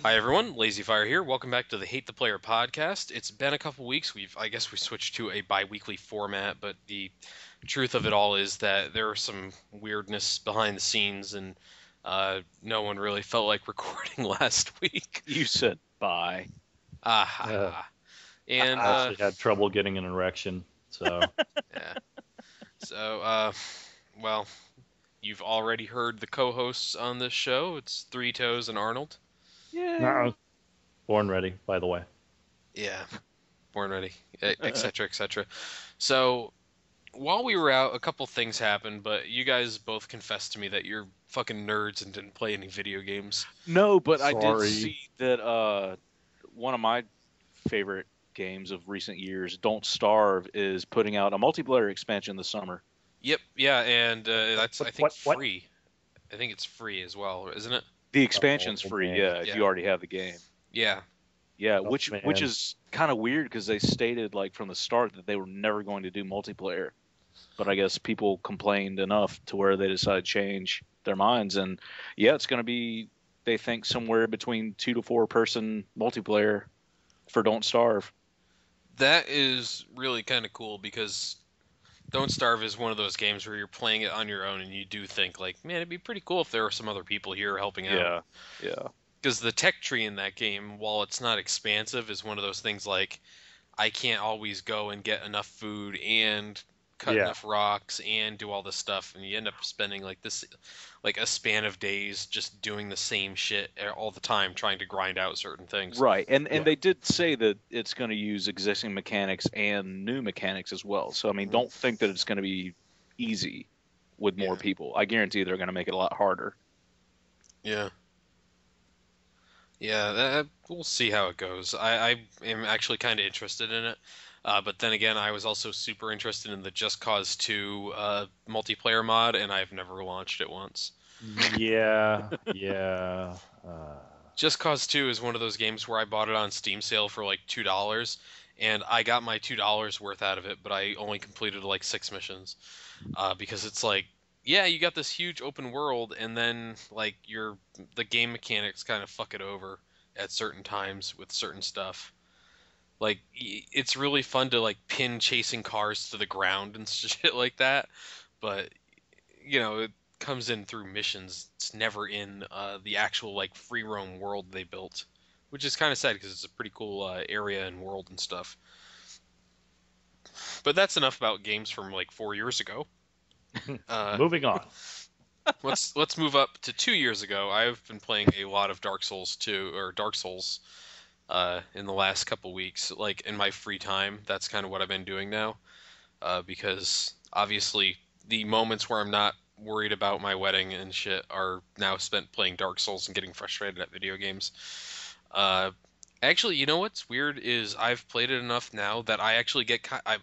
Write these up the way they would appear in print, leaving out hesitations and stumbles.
Hi everyone, Lazy Fire here. Welcome back to the Hate the Player podcast. It's been a couple weeks. I guess we switched to a bi-weekly format, but the truth of it all is that there are some weirdness behind the scenes, and no one really felt like recording last week. You said bye. Ah ha Uh, ha. And I actually had trouble getting an erection, so yeah. So well, you've already heard the co-hosts on this show. It's Three Toes and Arnold. Yeah. born ready. By the way, Yeah, born ready, etc., etc. So while we were out, a couple things happened, but you guys both confessed to me that you're fucking nerds and didn't play any video games. No, but I did sorry. see that one of my favorite games of recent years, Don't Starve, is putting out a multiplayer expansion this summer. Yep, yeah, and that's I think What? free. I think it's free as well, isn't it? The expansion's Oh, free, man. yeah, if Yeah. you already have the game. Yeah, Yeah, Oh, which man. is kind of weird because they stated like from the start that they were never going to do multiplayer. But I guess people complained enough to where they decided to change their minds. And yeah, it's going to be, they think, somewhere between 2 to 4 person multiplayer for Don't Starve. that is really kind of cool because Don't Starve is one of those games where you're playing it on your own and you do think like, man, it'd be pretty cool if there were some other people here helping out. Yeah. Because the tech tree in that game, while it's not expansive, is one of those things like I can't always go and get enough food and cut Yeah. enough rocks and do all this stuff, and you end up spending like a span of days just doing the same shit all the time, trying to grind out certain things. Right. And Yeah. they did say that it's going to use existing mechanics and new mechanics as well. So, I mean, don't think that it's going to be easy with more Yeah. people. I guarantee they're going to make it a lot harder. Yeah. Yeah, we'll see how it goes. I am actually kind of interested in it. But then again, I was also super interested in the Just Cause 2 multiplayer mod, and I've never launched it once. Yeah. Yeah. Just Cause 2 is one of those games where I bought it on Steam sale for like $2, and I got my $2 worth out of it, but I only completed like 6 missions. Because it's like, yeah, you got this huge open world, and then like the game mechanics kind of fuck it over at certain times with certain stuff. Like it's really fun to like pin chasing cars to the ground and shit like that, but it comes in through missions. It's never in the actual like free roam world they built, which is kind of sad because it's a pretty cool area and world and stuff. But that's enough about games from like 4 years ago. Moving on. Let's move up to 2 years ago. I've been playing a lot of Dark Souls 2 or Dark Souls in the last couple weeks, like in my free time. That's kind of what I've been doing now, because obviously the moments where I'm not worried about my wedding and shit are now spent playing Dark Souls and getting frustrated at video games. Uh, Actually, you know what's weird is I've played it enough now that I actually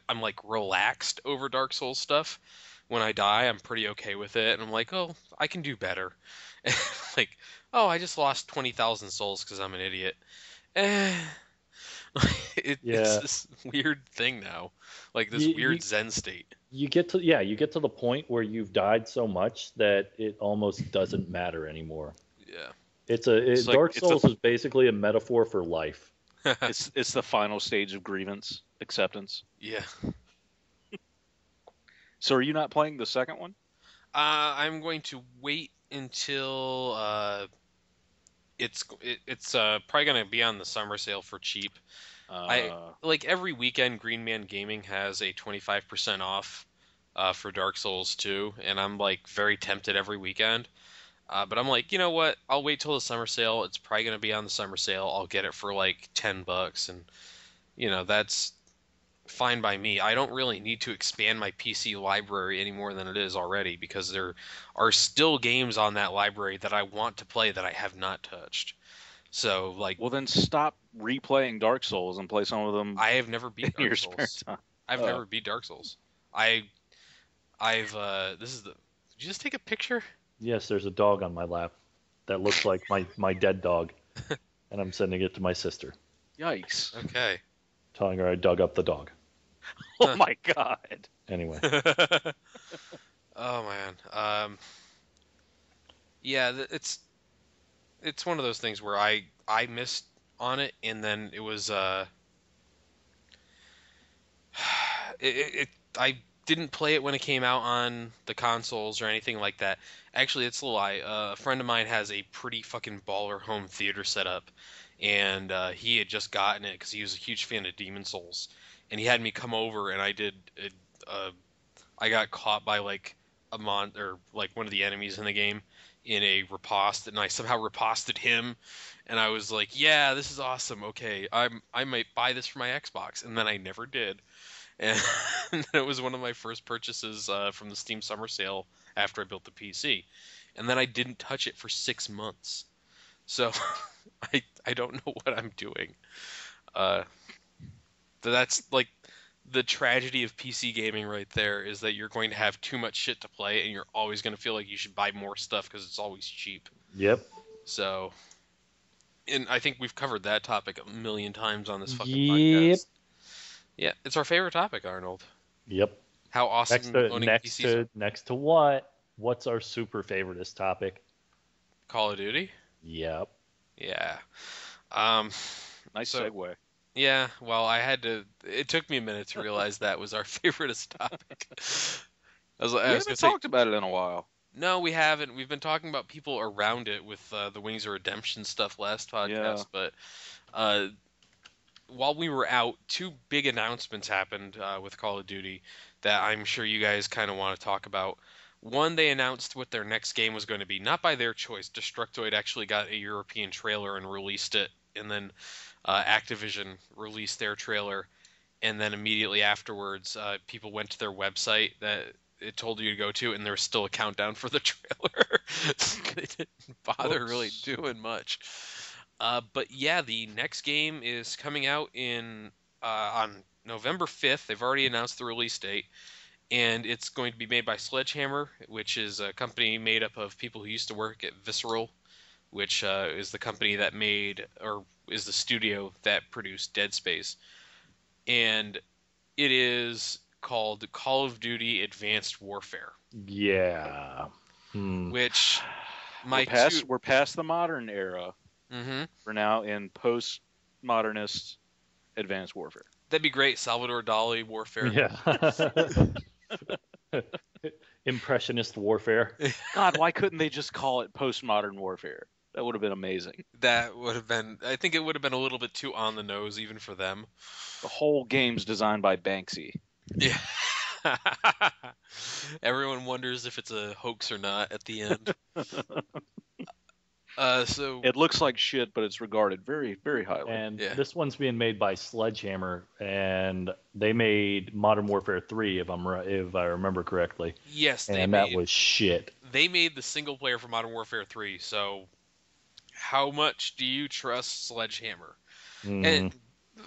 I'm like relaxed over Dark Souls stuff. When I die, I'm pretty okay with it, and I'm like, oh, I can do better. Like, oh, I just lost 20,000 souls because I'm an idiot. Eh, it's Yeah. this weird thing now, like this You, weird you Zen state. you get to you get to the point where you've died so much that it almost doesn't matter anymore. Yeah, It's like Dark Souls is basically a metaphor for life. it's the final stage of grievance acceptance. yeah. So are you not playing the second one? I'm going to wait until it's probably gonna be on the summer sale for cheap. I Uh, like every weekend Green Man Gaming has a 25% off for Dark Souls 2, and I'm like very tempted every weekend. But I'm like, you know what? I'll wait till the summer sale. It's probably gonna be on the summer sale. I'll get it for like $10, and that's fine by me. I don't really need to expand my PC library any more than it is already because there are still games on that library that I want to play that I have not touched. So like, well, then stop replaying Dark Souls and play some of them I have never in beat your Dark spare Souls. time. I've Oh. never beat Dark Souls. I've this is the. Did you just take a picture? Yes, there's a dog on my lap that looks like my dead dog, and I'm sending it to my sister, Yikes. Okay. telling her I dug up the dog. Oh my God. Anyway, Oh man. Yeah, it's it's one of those things where I missed on it, and then it was it I didn't play it when it came out on the consoles or anything like that. Actually, it's a lie. A friend of mine has a pretty fucking baller home theater setup, and he had just gotten it because he was a huge fan of Demon Souls, and he had me come over, and uh, I got caught by like or like one of the enemies in the game in a riposte, and I somehow riposted him, and I was like, yeah, this is awesome. Okay, I might buy this for my Xbox, and then I never did. And it was one of my first purchases from the Steam Summer Sale after I built the PC, and then I didn't touch it for 6 months. So I don't know what I'm doing. Uh, that's like the tragedy of PC gaming right there is that you're going to have too much shit to play, and you're always going to feel like you should buy more stuff because it's always cheap. Yep. So, and I think we've covered that topic a million times on this fucking Yep. podcast. Yeah, it's our favorite topic, Arnold. Yep. How Next awesome to owning next PCs are. to next to what? What's our super favoriteest topic? Call of Duty? Yep. Yeah. Um, Nice so segue. yeah, well, I had to. It took me a minute to realize that was our favoriteest topic. I We was gonna haven't say talked about it in a while. no, we haven't. We've been talking about people around it with the Wings of Redemption stuff last Yeah. podcast, but uh, while we were out, two big announcements happened with Call of Duty that I'm sure you guys kind of want to talk about. One, they announced what their next game was going to be, not by their choice. Destructoid actually got a European trailer and released it, and then Activision released their trailer, and then immediately afterwards, people went to their website that it told you to go to, and there was still a countdown for the trailer. So they didn't bother really Whoops. doing much. But yeah, the next game is coming out in on November 5th. They've already announced the release date, and it's going to be made by Sledgehammer, which is a company made up of people who used to work at Visceral, which is the company that made or is the studio that produced Dead Space, and it is called Call of Duty Advanced Warfare, Yeah. Hmm. which We're my two. past we're past the modern era. Hmm. We're now in post-modernist advanced warfare. That'd be great, Salvador Dali Warfare. Yeah. Impressionist warfare. God, why couldn't they just call it postmodern warfare? That would have been amazing. That would have been. I think it would have been a little bit too on the nose, even for them. The whole game's designed by Banksy. Yeah. Everyone wonders if it's a hoax or not at the end. So It looks like shit, but it's regarded very, very highly. And Yeah. this one's being made by Sledgehammer, and they made Modern Warfare 3, if I'm right, if I remember correctly. yes, And that was shit. they made the single player for Modern Warfare 3. So how much do you trust Sledgehammer? Mm. And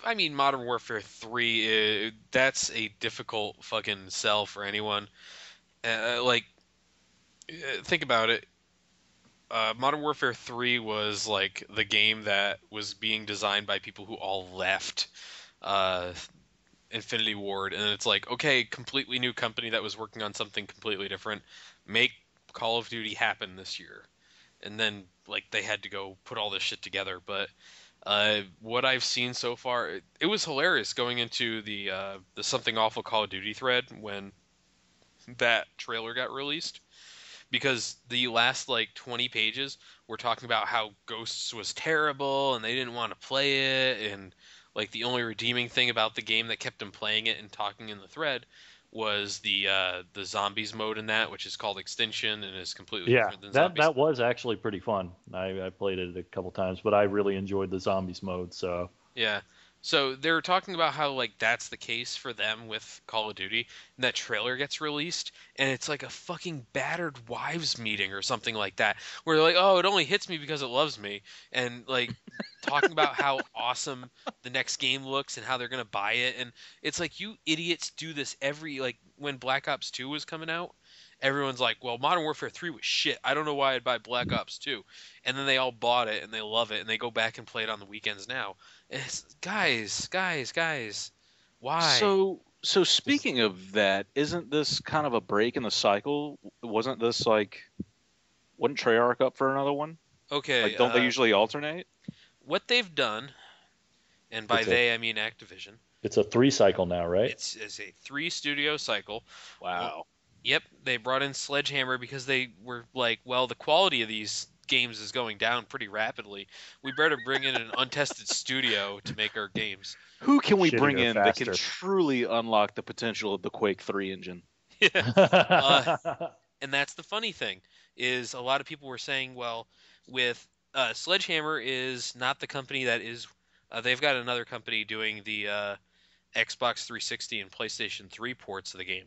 I mean, Modern Warfare 3, that's a difficult fucking sell for anyone. Think about it. Modern Warfare 3 was like the game that was being designed by people who all left uh, Infinity Ward, and it's like, okay, completely new company that was working on something completely different. Make Call of Duty happen this year, and then like they had to go put all this shit together. But what I've seen so far, it was hilarious going into the Something Awful Call of Duty thread when that trailer got released because the last like 20 pages were talking about how Ghosts was terrible and they didn't want to play it, and like the only redeeming thing about the game that kept them playing it and talking in the thread was the zombies mode in that, which is called Extinction and is completely Yeah, different than that zombies. that was actually pretty fun. I played it a couple times, but I really enjoyed the zombies mode. So Yeah. So they were talking about how like that's the case for them with Call of Duty, and that trailer gets released, and it's like a fucking battered wives meeting or something like that, where they're like, "Oh, it only hits me because it loves me," and like talking about how awesome the next game looks and how they're gonna buy it, and it's like you idiots do this every like when Black Ops 2 was coming out. Everyone's like, well, Modern Warfare 3 was shit. I don't know why I'd buy Black Ops 2. And then they all bought it and they love it and they go back and play it on the weekends now. It's, guys, why? So speaking of that, isn't this kind of a break in the cycle? Wasn't this like, wasn't Treyarch up for another one? Okay, Like, don't they usually alternate? what they've done, and by It's a they I mean Activision, it's a 3 cycle now, right? it's a three studio cycle. Well, Wow. yep, they brought in Sledgehammer because they were like, well, the quality of these games is going down pretty rapidly. We better bring in an untested studio to make our games. Who can we bring Shittier, in that can faster. truly unlock the potential of the Quake 3 engine? Yeah. Uh, and that's the funny thing is a lot of people were saying, well, with Sledgehammer is not the company that is. They've got another company doing the Xbox 360 and PlayStation 3 ports of the game.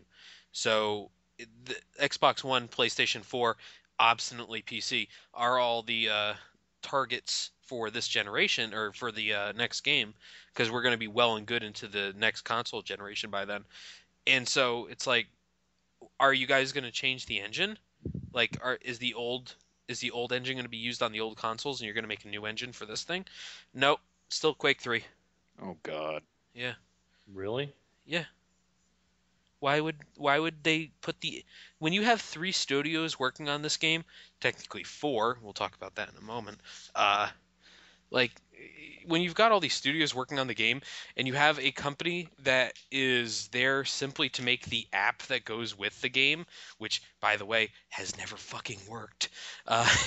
So the Xbox One, PlayStation 4, obstinately PC are all the targets for this generation or for the next game because we're going to be well and good into the next console generation by then. And so it's like, are you guys going to change the engine? Like, is the old engine going to be used on the old consoles, and you're going to make a new engine for this thing? Nope, still Quake 3. Oh God. Yeah, Really? yeah. Why would they put the when you have three studios working on this game, technically four. We'll talk about that in a moment. Uh, like when you've got all these studios working on the game and you have a company that is there simply to make the app that goes with the game, which by the way has never fucking worked.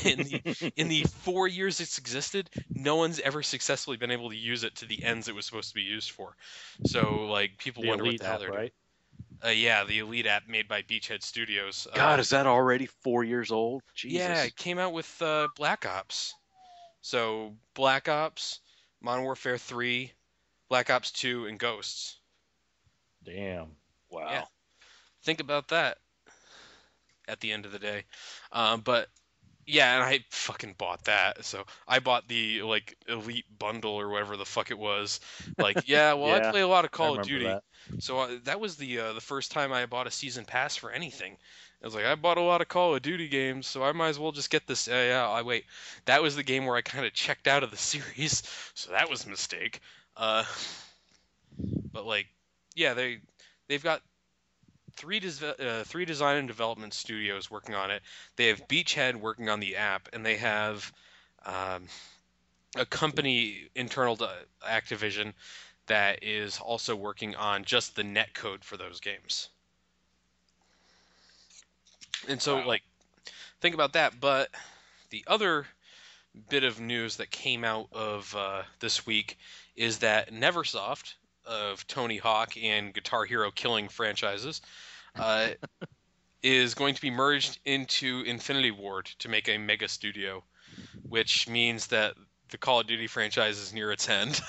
In the 4 years it's existed, no one's ever successfully been able to use it to the ends it was supposed to be used for. So like people The wonder what Elite the hell app, they're doing. right? Yeah, the Elite app made by Beachhead Studios. God, is that already 4 years old? Yeah, Jesus. it came out with Black Ops. So Black Ops, Modern Warfare 3, Black Ops 2, and Ghosts. Damn. Yeah, Wow. think about that at the end of the day. But yeah, and I fucking bought that. So I bought the like Elite bundle or whatever the fuck it was. Like, yeah, well, I Yeah, play a lot of I Call of remember Duty, that. so that was the first time I bought a season pass for anything. I was like, I bought a lot of Call of Duty games, so I might as well just get this. Yeah, I wait. That was the game where I kind of checked out of the series, so that was a mistake. Uh, but like, yeah, they've got three design and development studios working on it. They have Beachhead working on the app, and they have um, a company internal to Activision that is also working on just the net code for those games. And so, Wow. like, think about that. But the other bit of news that came out of this week is that Neversoft of Tony Hawk and Guitar Hero killing franchises uh, is going to be merged into Infinity Ward to make a mega studio, which means that the Call of Duty franchise is near its end.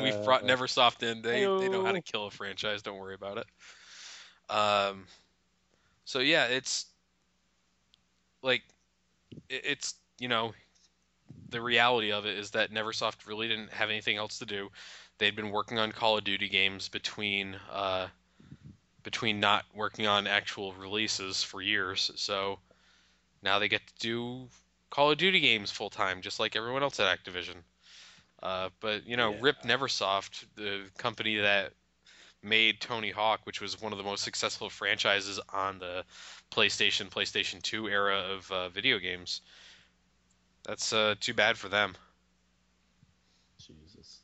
We've brought Uh, Neversoft in. They know how to Heyo. kill a franchise. Don't worry about it. Um, so yeah, it's like it's the reality of it is that Neversoft really didn't have anything else to do. They'd been working on Call of Duty games between not working on actual releases for years. So now they get to do Call of Duty games full time, just like everyone else at Activision. But Yeah. Rip Neversoft, the company that made Tony Hawk, which was one of the most successful franchises on the PlayStation 2 era of video games. That's too bad for them. Jesus.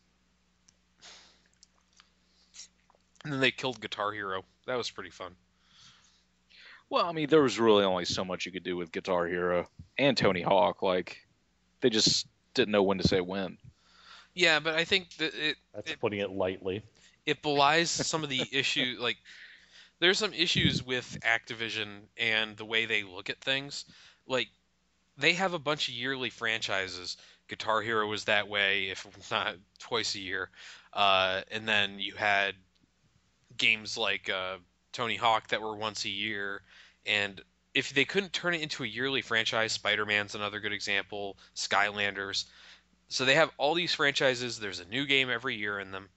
And then they killed Guitar Hero. That was pretty fun. Well, I mean, there was really only so much you could do with Guitar Hero and Tony Hawk. Like, they just didn't know when to say when. Yeah, but I think that That's it, putting it lightly. it belies some of the issue. Like, there's some issues with Activision and the way they look at things. Like, they have a bunch of yearly franchises. Guitar Hero was that way, if not twice a year. And then you had games like Tony Hawk that were once a year. And if they couldn't turn it into a yearly franchise, Spider-Man's another good example, Skylanders. So they have all these franchises. There's a new game every year in them.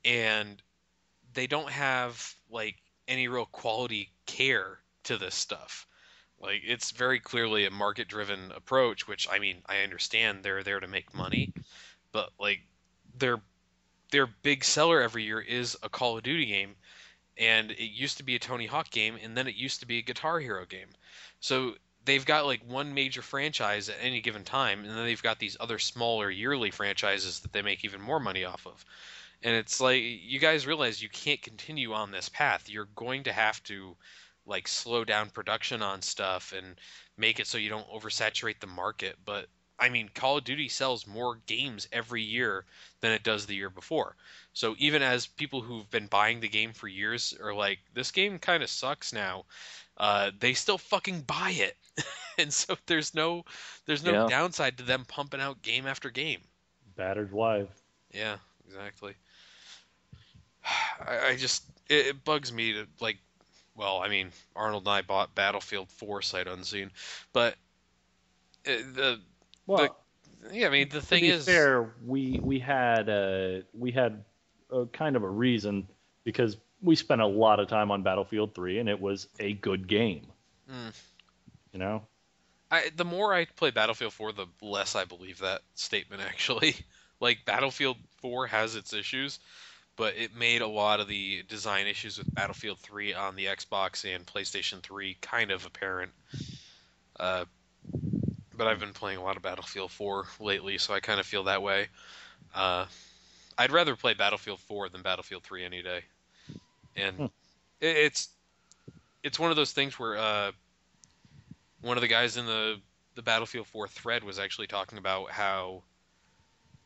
And they don't have like any real quality care to this stuff. Like it's very clearly a market-driven approach, which I mean, I understand they're there to make money, but like their their big seller every year is a Call of Duty game, and it used to be a Tony Hawk game, and then it used to be a Guitar Hero game. So they've got like one major franchise at any given time, and then they've got these other smaller yearly franchises that they make even more money off of. And it's like you guys realize you can't continue on this path. You're going to have to like slow down production on stuff and make it so you don't oversaturate the market. But I mean, Call of Duty sells more games every year than it does the year before. So even as people who've been buying the game for years are like, this game kind of sucks now, they still fucking buy it. And so there's no Yeah. downside to them pumping out game after game. Battered wife. Yeah, exactly. I just it bugs me to like. Well, I mean, Arnold and I bought Battlefield 4 sight unseen, but the Well, yeah, I mean the to thing be is, fair, we had a kind of a reason because we spent a lot of time on Battlefield 3 and it was a good game. mm, You know, the more I play Battlefield 4, the less I believe that statement actually. Like Battlefield 4 has its issues, but it made a lot of the design issues with Battlefield 3 on the Xbox and PlayStation 3 kind of apparent. Uh, but I've been playing a lot of Battlefield 4 lately, so I kind of feel that way. Uh, I'd rather play Battlefield 4 than Battlefield 3 any day. And Hmm. it's one of those things where one of the guys in the Battlefield 4 thread was actually talking about how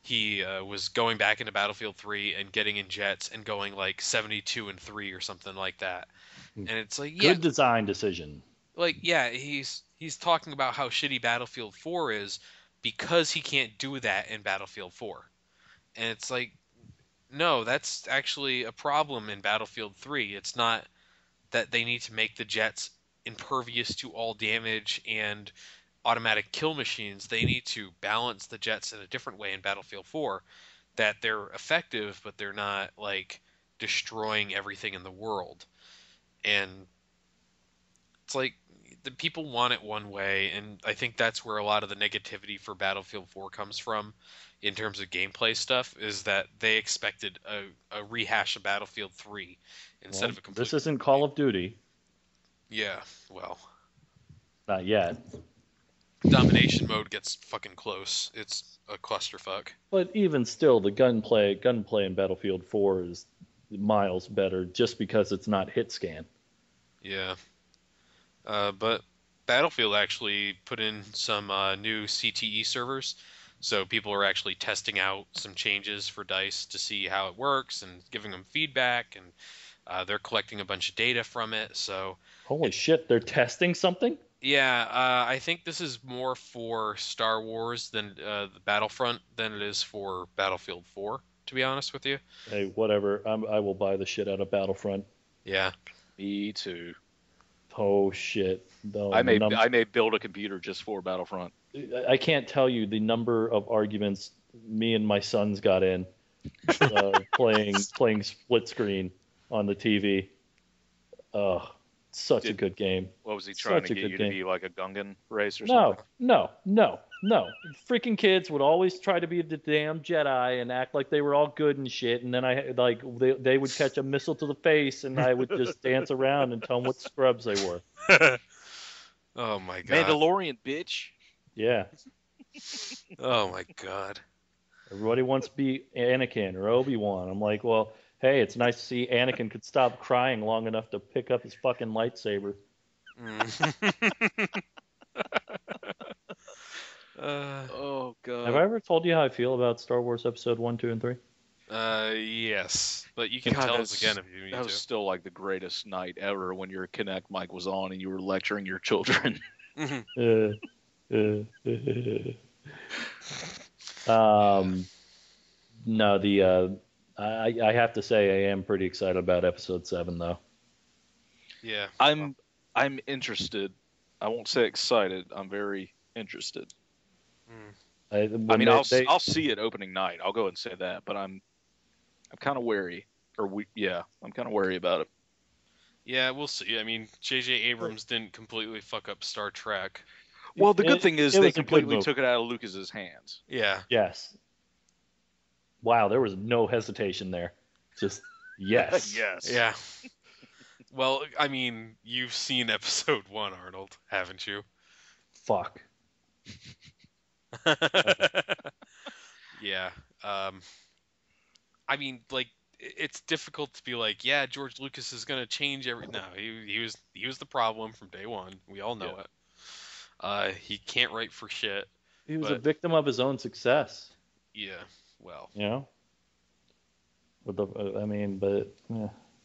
he was going back into Battlefield 3 and getting in jets and going like 72 and 3 or something like that. And it's like, yeah, good design decision. like yeah, he's talking about how shitty Battlefield 4 is because he can't do that in Battlefield 4. And it's like, no, that's actually a problem in Battlefield 3. It's not that they need to make the jets impervious to all damage and automatic kill machines. They need to balance the jets in a different way in Battlefield 4, that they're effective, but they're not like destroying everything in the world. And it's like the people want it one way, and I think that's where a lot of the negativity for Battlefield 4 comes from in terms of gameplay stuff, is that they expected a rehash of Battlefield 3 instead Well, of a complete. this isn't Call of Duty, Yeah, well, not yet. domination mode gets fucking close. It's a clusterfuck. But even still, the gunplay in Battlefield 4 is miles better just because it's not hit scan. Yeah. But Battlefield actually put in some new CTE servers, so people are actually testing out some changes for DICE to see how it works and giving them feedback, and they're collecting a bunch of data from it. So Holy shit, they're testing something? yeah, I think this is more for Star Wars than the Battlefront than it is for Battlefield 4. To be honest with you. Hey, whatever. I will buy the shit out of Battlefront. Yeah. Me too. Oh shit. No, I may build a computer just for Battlefront. I can't tell you the number of arguments me and my sons got in playing split screen on the TV. Oh, such a good game. What was he trying Such to a get good you game. to be like a Gungan race or No, something? no. Freaking kids would always try to be the damn Jedi and act like they were all good and shit. And then they would catch a missile to the face, and I would just dance around and tell them what scrubs they were. Oh my god. Mandalorian, bitch. Yeah, Oh my god. everybody wants to be Anakin or Obi-Wan. I'm like, well, hey, it's nice to see Anakin could stop crying long enough to pick up his fucking lightsaber. Mm. Oh god. Have I ever told you how I feel about Star Wars Episode 1, 2, and 3? Yes, but you can God, tell us again if you need that was to. still like the greatest night ever when your Kinect mic was on and you were lecturing your children. Mhm. No, I have to say I am pretty excited about Episode 7, though. Yeah. I'm interested. I won't say excited. I'm very interested. Mm. I mean, I'll see it opening night. I'll go and say that, but I'm kind of wary. I'm kind of wary about it. Yeah, we'll see. I mean, J.J. Abrams didn't completely fuck up Star Trek. Well, the good thing is it they was a good completely move. took it out of Lucas's hands. Yeah. Yes. Wow, there was no hesitation there. Just yes. Yes. Yeah. Well, I mean, you've seen Episode 1, Arnold, haven't you? fuck. Yeah. I mean, like, it's difficult to be like, yeah, George Lucas is gonna change every. No, he was the problem from day one. We all know Yeah. it. He can't write for shit. He was a But victim of his own success, yeah, well, you know. With the, I mean, but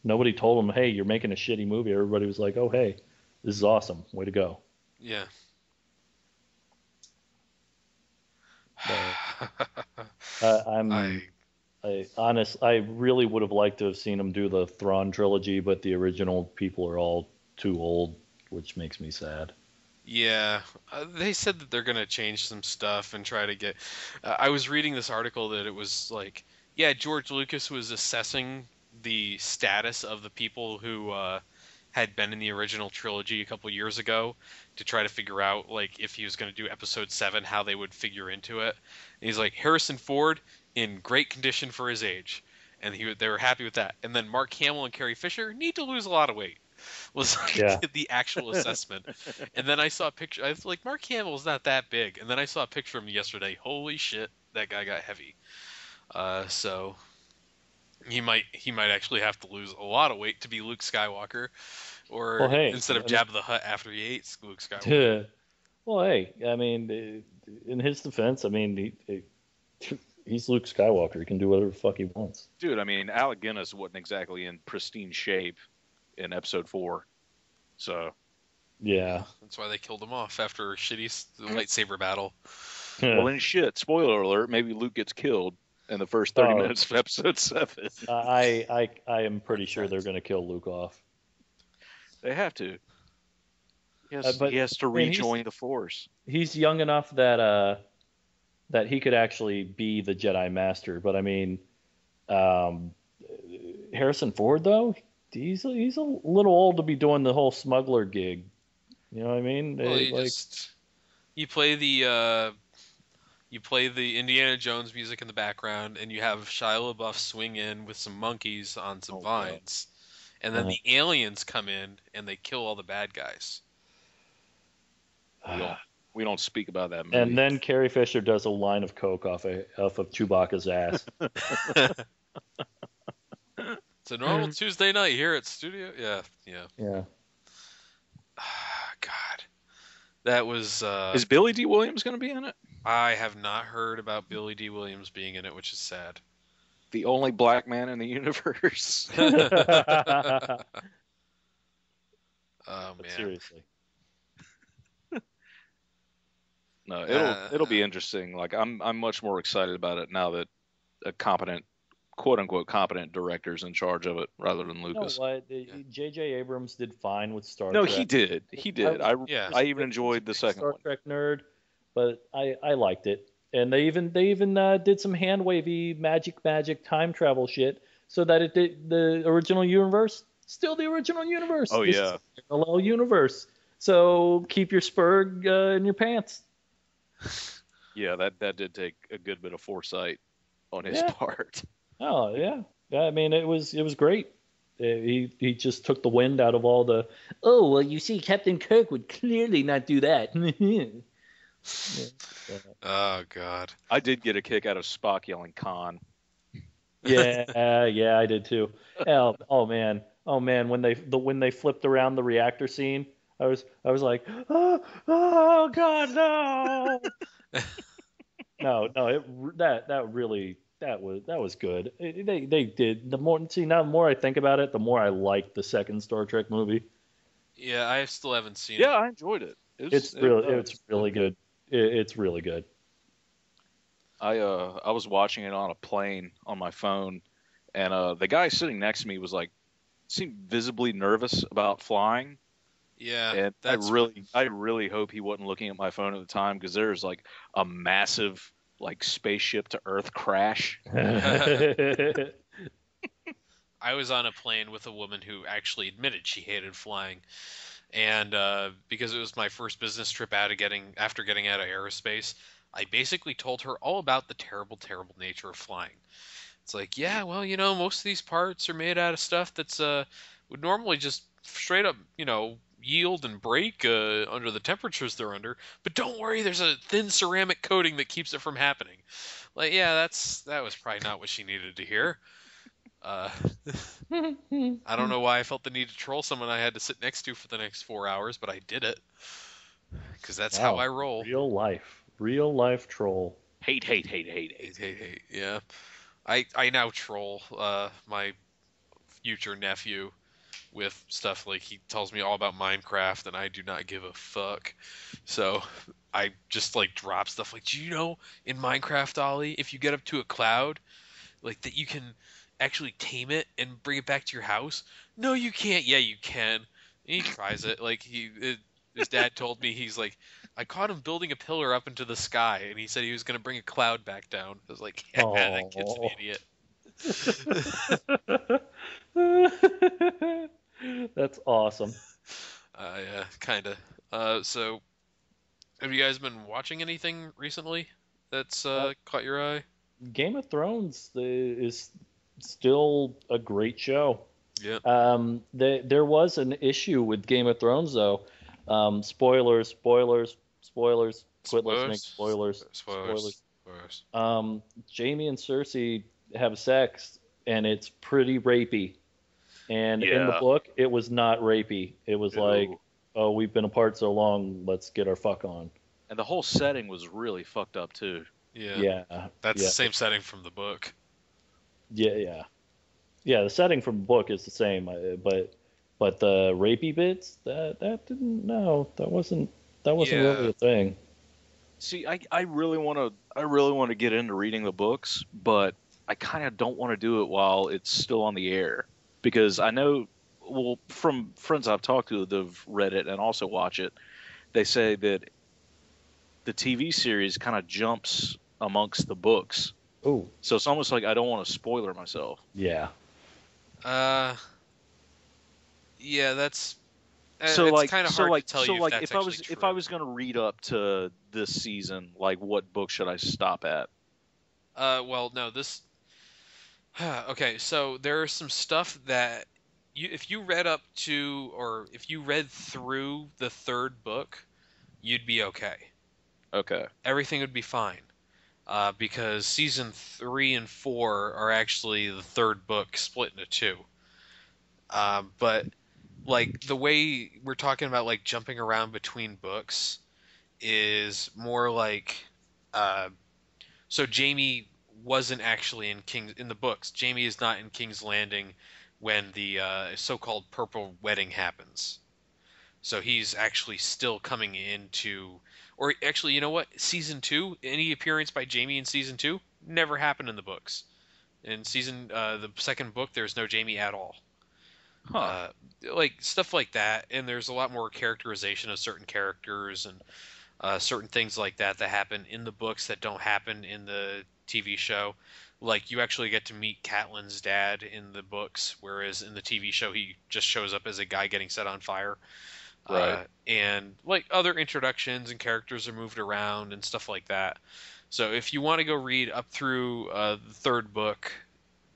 nobody told him, "Hey, you're making a shitty movie." Everybody was like, "Oh, hey, this is awesome. Way to go." yeah. But I I really would have liked to have seen him do the Thrawn trilogy, but the original people are all too old, which makes me sad. Yeah, they said that they're gonna change some stuff and try to get. I was reading this article that it was like, yeah, George Lucas was assessing the status of the people who had been in the original trilogy a couple years ago to try to figure out like if he was gonna do Episode 7, how they would figure into it. And he's like Harrison Ford in great condition for his age, and they were happy with that. And then Mark Hamill and Carrie Fisher need to lose a lot of weight was Yeah. like the actual assessment. And then I saw a picture. I was like, Mark Hamill's not that big. And then I saw a picture of him yesterday. Holy shit, that guy got heavy. So he might actually have to lose a lot of weight to be Luke Skywalker, Well, or hey, instead of I mean, Jabba the Hutt after he ate Luke Skywalker. well, hey, I mean, in his defense, I mean, he's Luke Skywalker. He can do whatever the fuck he wants. Dude, I mean, Alec Guinness wasn't exactly in pristine shape in Episode 4, so Yeah. That's why they killed him off after a shitty lightsaber battle. well, then shit. Spoiler alert: maybe Luke gets killed in the first 30 Oh. minutes of Episode 7. I am pretty sure they're going to kill Luke off. They have to. But He has to man, rejoin the Force. he's young enough that he could actually be the Jedi Master. But I mean, um, Harrison Ford though, he's a little old to be doing the whole smuggler gig. You know what I mean? Well, They, like, you play the Indiana Jones music in the background, and you have Shia LaBeouf swing in with some monkeys on some Oh, vines, and then Uh-huh. the aliens come in and they kill all the bad guys. We don't speak about that movie. and then Carrie Fisher does a line of coke off of Chewbacca's ass. It's a normal Tuesday night here at studio. Yeah, yeah. Yeah. God, that was. Is Billy D. Williams going to be in it? I have not heard about Billy D. Williams being in it, which is sad. The only black man in the universe. Oh But man. seriously. No, it'll be interesting. Like I'm much more excited about it now that a competent, quote unquote competent director's in charge of it rather than You know Lucas. what? J.J. Abrams did fine with Star No, Trek. he did. He did. Yeah. I even enjoyed the second Star one. Trek nerd, but I liked it. And they even did some hand wavy magic time travel shit so that it did the original universe still the original universe. Oh, This yeah. is a parallel universe. So keep your spurg in your pants. Yeah, that did take a good bit of foresight on his Yeah. part. Oh yeah, yeah. I mean, it was great. He just took the wind out of all the. Oh well, you see, Captain Kirk would clearly not do that. Oh God. I did get a kick out of Spock yelling "Khan." Yeah, I did too. Oh man, when they flipped around the reactor scene, I was like, oh God, no. No, that was good. They did. The more I think about it, the more I like the second Star Trek movie. Yeah, I still haven't seen Yeah, it. I enjoyed it. It's really good. It's really good. I was watching it on a plane on my phone, and the guy sitting next to me seemed visibly nervous about flying. Yeah, And that's I really hope he wasn't looking at my phone at the time because there's like a massive like spaceship to Earth crash. I was on a plane with a woman who actually admitted she hated flying, and because it was my first business trip after getting out of aerospace, I basically told her all about the terrible, terrible nature of flying. It's like, yeah, well, most of these parts are made out of stuff that's would normally just straight up, yield and break under the temperatures they're under. But don't worry, there's a thin ceramic coating that keeps it from happening. Like, yeah, that was probably not what she needed to hear. Uh, I don't know why I felt the need to troll someone I had to sit next to for the next 4 hours, but I did it because that's how Wow, I roll. real life troll. Hate, hate, hate, hate, hate. Hey. Yeah, I now troll my future nephew with stuff like he tells me all about Minecraft and I do not give a fuck. So I just like drop stuff like, do you know in Minecraft, Ollie, if you get up to a cloud, like that you can actually tame it and bring it back to your house? No, you can't. Yeah, you can. And he tries it. His dad told me, he's like, I caught him building a pillar up into the sky, and he said he was going to bring a cloud back down. I was like, yeah, that kid's an Oh. idiot. That's awesome. Yeah, kind of. So have you guys been watching anything recently that's Uh, caught your eye? Game of Thrones is still a great show. Yeah. There was an issue with Game of Thrones though. Spoilers. Quit listening. Spoilers. Spoilers. Spoilers. Jamie and Cersei have sex, and it's pretty rapey. And in the Yeah. book, it was not rapey. It was like, Ew. oh, we've been apart so long, let's get our fuck on. And the whole setting was really fucked up too. Yeah. Yeah, That's yeah, the same setting from the book. yeah. Yeah, the setting from the book is the same, but the rapey bits that didn't no that wasn't really Yeah. a thing. See, I really want to get into reading the books, but I kind of don't want to do it while it's still on the air because I know, well, from friends I've talked to that've read it and also watch it, they say that the TV series kind of jumps amongst the books. Oh, So it's almost like I don't want to spoiler myself. yeah. Uh, yeah, that's So it's like kind of so hard to like tell so you if like that's if I actually was true. if I was going to read up to this season, like what book should I stop at? Well, no, this okay, so there is some stuff that if you read up to, or if you read through the third book, you'd be okay. Okay. Everything would be fine. Because season 3 and 4 are actually the third book split into two. But like the way we're talking about like jumping around between books is more like uh, so Jamie wasn't actually in the books. Jamie is not in King's Landing when the so-called Purple Wedding happens. So he's actually still coming into, or actually, you know what? Season 2, any appearance by Jamie in season 2 never happened in the books. In the second book, there's no Jamie at all. Huh. Uh, like stuff like that, and there's a lot more characterization of certain characters and certain things like that that happen in the books that don't happen in the TV show. Like you actually get to meet Catelyn's dad in the books, whereas in the TV show he just shows up as a guy getting set on fire. Right. And like other introductions and characters are moved around and stuff like that. So if you want to go read up through the third book,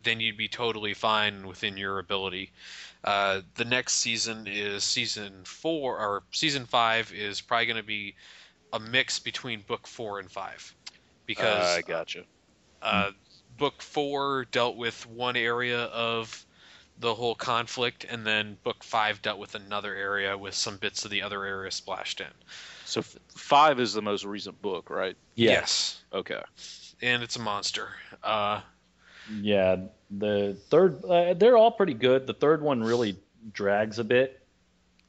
then you'd be totally fine within your ability. The next season is season 4, or season 5 is probably going to be a mix between book 4 and 5, because I gotcha. uh, book 4 dealt with one area of the whole conflict, and then book 5 dealt with another area with some bits of the other area splashed in. So 5 is the most recent book, right? Yes, Okay. and it's a monster. Yeah, the third they're all pretty good. The third one really drags a bit,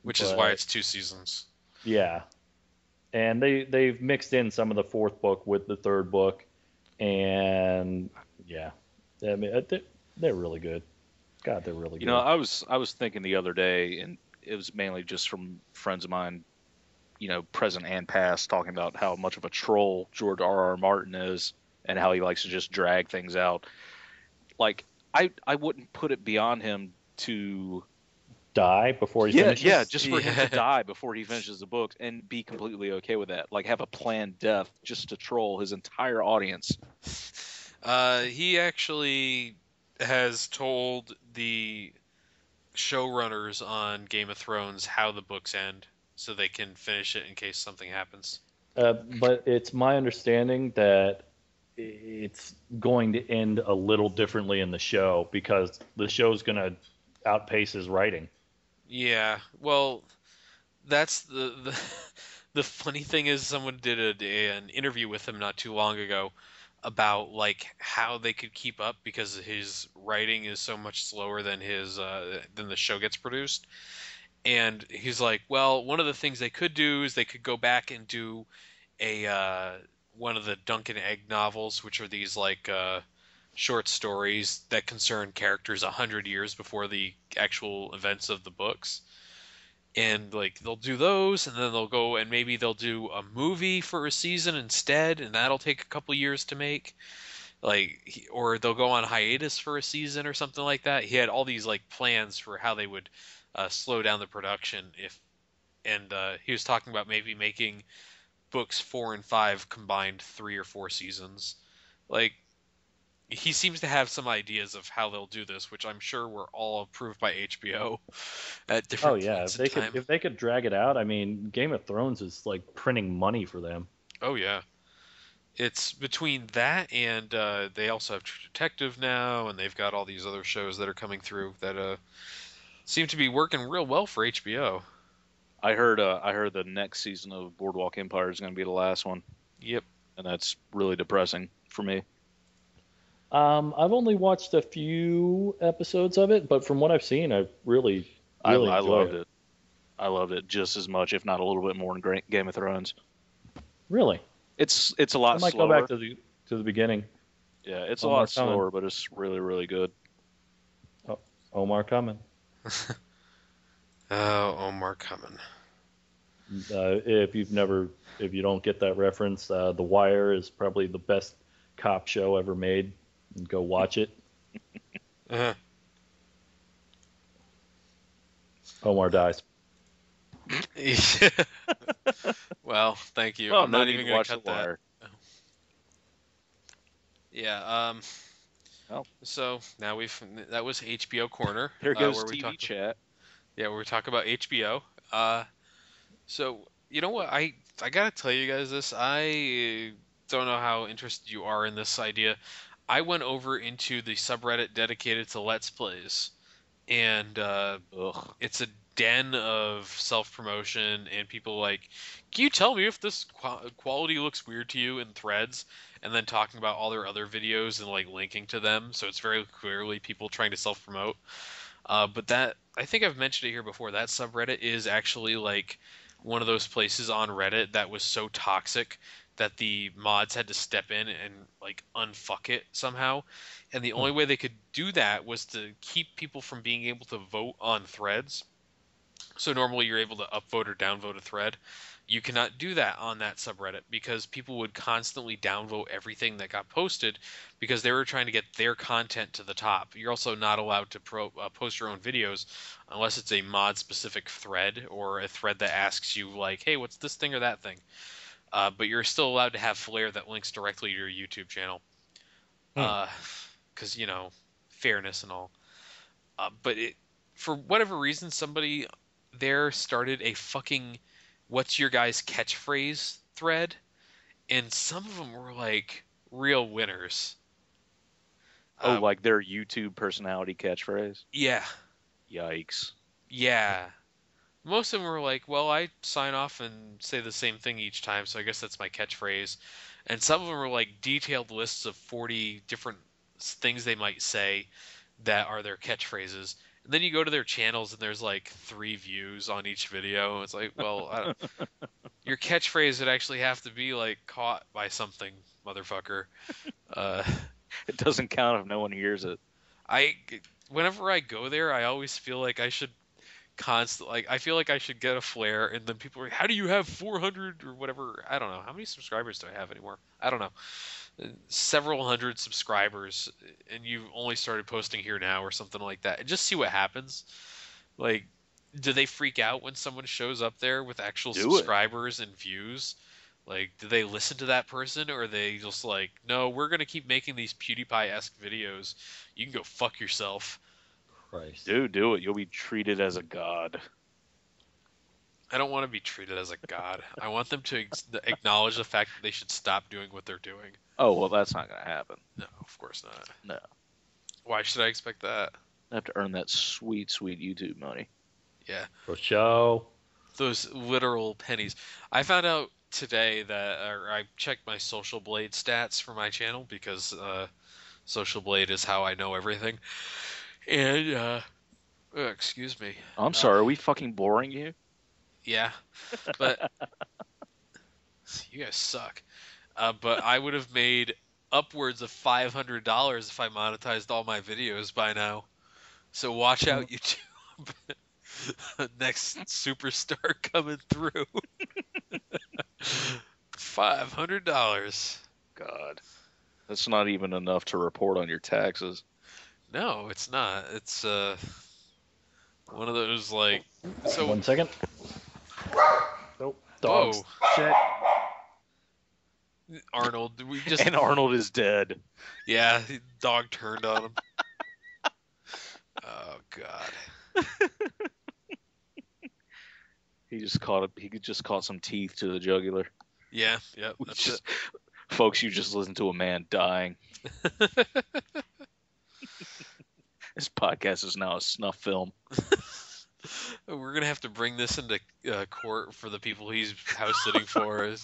Which is why but it's 2 seasons. yeah. And they've mixed in some of the fourth book with the third book, and yeah, I mean they're really good. God, they're really You good. know, I was thinking the other day, and it was mainly just from friends of mine, present and past, talking about how much of a troll George R. R. Martin is, and how he likes to just drag things out. Like, I wouldn't put it beyond him to Die before he finishes. yeah, just for him Yeah. to die before he finishes the book and be completely okay with that. Like, have a planned death just to troll his entire audience. He actually has told showrunners on Game of Thrones how the books end, so they can finish it in case something happens. But it's my understanding that it's going to end a little differently in the show because the show's going to outpace his writing. Yeah, well, that's the the funny thing is someone did an interview with him not too long ago about like how they could keep up because his writing is so much slower than his than the show gets produced. And he's like, well, one of the things they could do is they could go back and do a one of the Dunk and Egg novels, which are these like short stories that concern characters 100 years before the actual events of the books. And like they'll do those, and then they'll go and maybe they'll do a movie for a season instead, and that'll take a couple years to make. Or they'll go on hiatus for a season or something like that. He had all these like plans for how they would slow down the production if, and he was talking about maybe making books 4 and 5 combined 3 or 4 seasons. Like he seems to have some ideas of how they'll do this, which I'm sure were all approved by HBO at Oh different yeah, points in time. if they could drag it out, I mean, Game of Thrones is like printing money for them. Oh yeah, it's between that and they also have True Detective now, and they've got all these other shows that are coming through that seem to be working real well for HBO. I heard the next season of Boardwalk Empire is going to be the last one, Yep. and that's really depressing for me. I've only watched a few episodes of it, but from what I've seen, I really, really I enjoy loved it. it. I loved it just as much, if not a little bit more, than Game of Thrones. Really, It's a I lot might go back slower. to the beginning. Yeah, it's a Omar lot coming. slower, but it's really really good. Oh, Omar coming. Oh, Omar coming. If you've never, if you don't get that reference, The Wire is probably the best cop show ever made. Go watch it. Uh, Omar dies. well, thank you. Well, I'm no not need even to gonna watch The cut that. Wire. Yeah. Well, So now that was HBO Corner, there goes where we TV talked. chat. Yeah, where we talk about HBO. So you know what? I gotta tell you guys this. I don't know how interested you are in this idea. I went over into the subreddit dedicated to Let's Plays, and Ugh. it's a den of self promotion and people like, can you tell me if this quality looks weird to you in threads? And then talking about all their other videos and like linking to them. So it's very clearly people trying to self promote. But that I think I've mentioned it here before. That subreddit is actually like one of those places on Reddit that was so toxic that the mods had to step in and like unfuck it somehow. And the Hmm. only way they could do that was to keep people from being able to vote on threads. So normally you're able to upvote or downvote a thread. You cannot do that on that subreddit because people would constantly downvote everything that got posted because they were trying to get their content to the top. You're also not allowed to post your own videos unless it's a mod specific thread or a thread that asks you like, "Hey, what's this thing or that thing?" But you're still allowed to have flair that links directly to your YouTube channel, Hmm. because fairness and all. But for whatever reason, somebody there started a fucking "What's your guys' catchphrase" thread, and some of them were like real winners. Oh, Uh, like their YouTube personality catchphrase. yeah, Yikes. yeah. Most of them were like, "Well, I sign off and say the same thing each time, so I guess that's my catchphrase." And some of them were like detailed lists of 40 different things they might say that are their catchphrases. And then you go to their channels and there's like 3 views on each video. It's like, well, your catchphrase would actually have to be like caught by something, motherfucker. Uh, It doesn't count if no one hears it. I whenever I go there, I always feel like I should I feel like I should get a flare, and then people are like, how do you have 400 or whatever? I don't know. How many subscribers do I have anymore? I don't know. Several hundred subscribers, and you've only started posting here now or something like that. And just see what happens. Like, do they freak out when someone shows up there with actual Do it. subscribers and views? Like, do they listen to that person, or are they just like, no, we're gonna keep making these PewDiePie-esque videos. You can go fuck yourself. Christ. Dude, do it. You'll be treated as a god. I don't want to be treated as a god. I want them to acknowledge the fact that they should stop doing what they're doing. Oh, well, that's not going to happen. No, of course not. No. Why should I expect that? I have to earn that sweet, sweet YouTube money. Yeah. For show. Those literal pennies. I found out today that, or I checked my Social Blade stats for my channel because Social Blade is how I know everything. And, excuse me. I'm sorry, are we fucking boring you? Yeah, but you guys suck. But I would have made upwards of $500 if I monetized all my videos by now. So watch out, YouTube. Next superstar coming through. $500. God. That's not even enough to report on your taxes. No, it's not. It's one of those like. So 1 second. Nope. whoa, Dogs. Shit. Arnold. We just And Arnold is dead. yeah, the dog turned on him. Oh God. He just caught some teeth to the jugular. Yeah, yep. That's it. Folks, you just listened to a man dying. This podcast is now a snuff film. We're gonna have to bring this into court for the people he's house sitting for.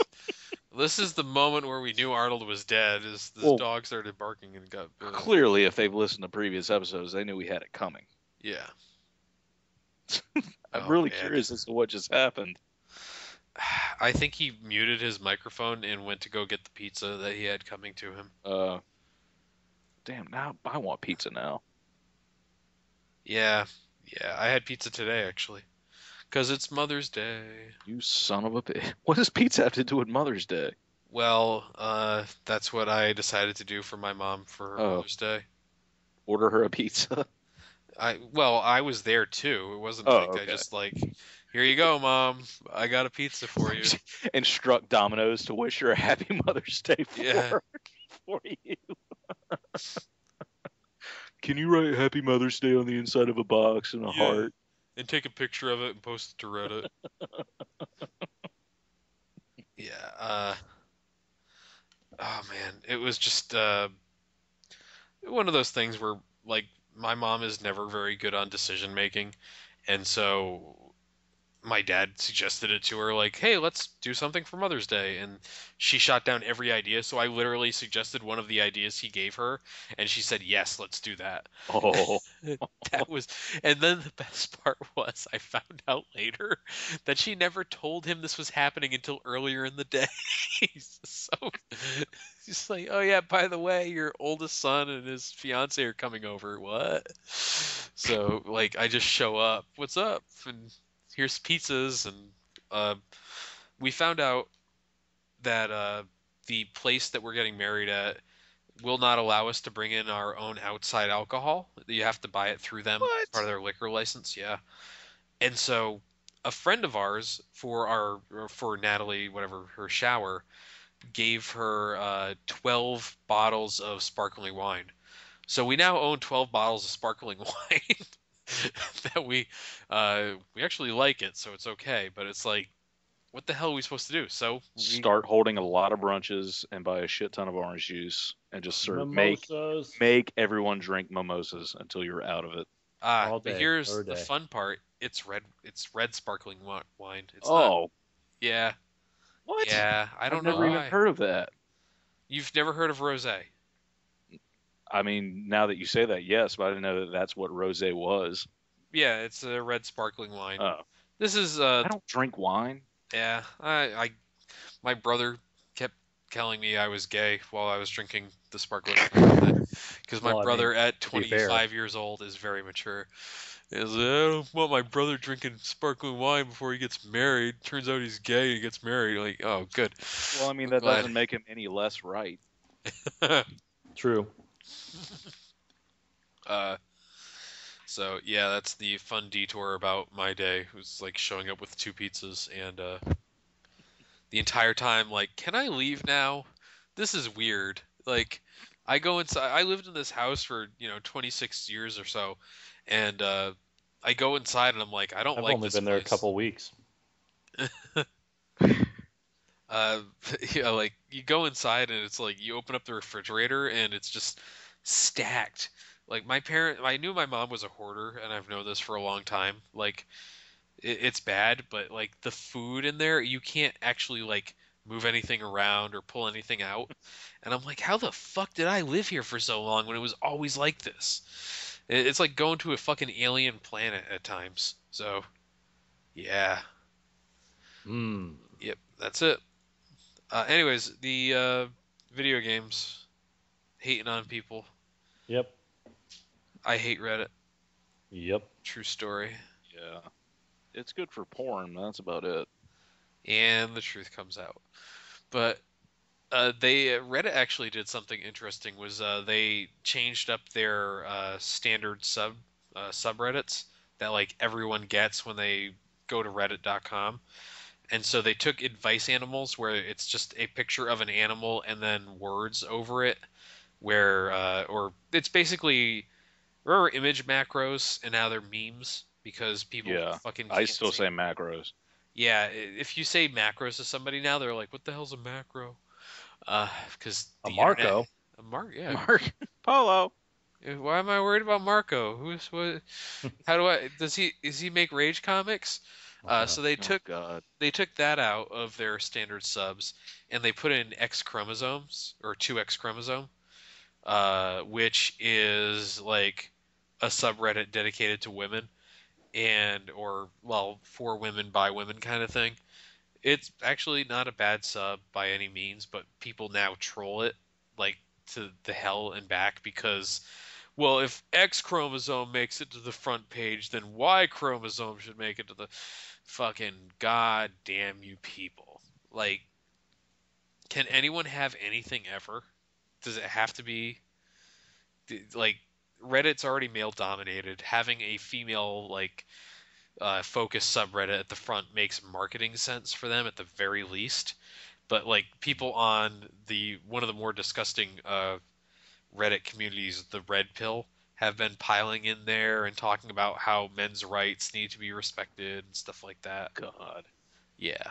This is the moment where we knew Arnold was dead. As the dog started barking and got clearly, if they've listened to previous episodes, they knew we had it coming. Yeah. I'm really curious as to what just happened. I think he muted his microphone and went to go get the pizza that he had coming to him. Damn, now I want pizza now. Yeah, I had pizza today actually, because it's Mother's Day. You son of a bitch! What does pizza have to do with Mother's Day? Well, that's what I decided to do for my mom for her Mother's Day. Order her a pizza. I was there too. It wasn't I just like, here you go, Mom. I got a pizza for you. Instruct Domino's to wish her a happy Mother's Day for you. Can you write Happy Mother's Day on the inside of a box and a heart? And take a picture of it and post it to Reddit. Yeah. Oh man, it was just one of those things where like my mom is never very good on decision making, and so my dad suggested it to her like, hey, let's do something for Mother's Day, and she shot down every idea. So I literally suggested one of the ideas he gave her, and she said, yes, let's do that. Oh. And then the best part was I found out later that she never told him this was happening until earlier in the day. So he's like, oh yeah, by the way, your oldest son and his fiance are coming over. What? So like I just show up, what's up? And here's pizzas, and we found out that the place that we're getting married at will not allow us to bring in our own outside alcohol. You have to buy it through them, part of their liquor license. Yeah, and so a friend of ours for Natalie, whatever her shower, gave her 12 bottles of sparkling wine. So we now own 12 bottles of sparkling wine. That we actually like it, so it's okay. But it's like, what the hell are we supposed to do? So start holding a lot of brunches and buy a shit ton of orange juice and just make everyone drink mimosas until you're out of it. But here's the fun part: it's red sparkling wine. It's not, yeah. What? Yeah, I've never even heard of that. You've never heard of rosé? I mean, now that you say that, yes, but I didn't know that that's what rosé was. Yeah, it's a red sparkling wine. Oh. This is I don't drink wine. Yeah, my brother kept telling me I was gay while I was drinking the sparkling wine, because my brother at 25 years old is very mature. Is I don't want my brother drinking sparkling wine before he gets married. Turns out he's gay and he gets married. Like, oh, good. Well, I mean, that doesn't make him any less right. True. So yeah, that's the fun detour about my day. It was like showing up with 2 pizzas and the entire time like, can I leave now? This is weird. Like, I go inside. I lived in this house for 26 years or so, and I go inside and I'm like, I don't I've like only this been there a place. couple weeks. Uh, like you go inside and it's like you open up the refrigerator and it's just stacked. Like I knew my mom was a hoarder, and I've known this for a long time. Like it's bad, but like the food in there, you can't actually like move anything around or pull anything out. And I'm like, how the fuck did I live here for so long when it was always like this? It's like going to a fucking alien planet at times. So, yeah. Hmm. Yep, that's it. Anyways, the video games, hating on people. Yep. I hate Reddit. Yep. True story. Yeah, it's good for porn. That's about it. And the truth comes out. But they Reddit actually did something interesting. Was they changed up their standard subreddits that like everyone gets when they go to Reddit.com, and so they took advice animals where it's just a picture of an animal and then words over it, where or it's basically remember image macros and now they're memes because people Yeah, fucking I can't still say. say macros. Yeah, if you say macros to somebody now, they're like, "What the hell's a macro?" Because A the internet, Marco. Yeah. Mark Polo. Why am I worried about Marco? Who's what? How do I? Does he make Rage comics? So they Oh took God. they took that out of their standard subs and they put in X chromosomes or 2X chromosome, which is like a subreddit dedicated to women and or well for women by women kind of thing. It's actually not a bad sub by any means, but people now troll it like to the hell and back because, well, if X chromosome makes it to the front page, then Y chromosome should make it to the fucking goddamn you people. Like, can anyone have anything ever? Does it have to be like Reddit's already male dominated? Having a female like focus subreddit at the front makes marketing sense for them at the very least. But like people on the one of the more disgusting Reddit communities, the Red Pill, have been piling in there and talking about how men's rights need to be respected and stuff like that. God. Yeah.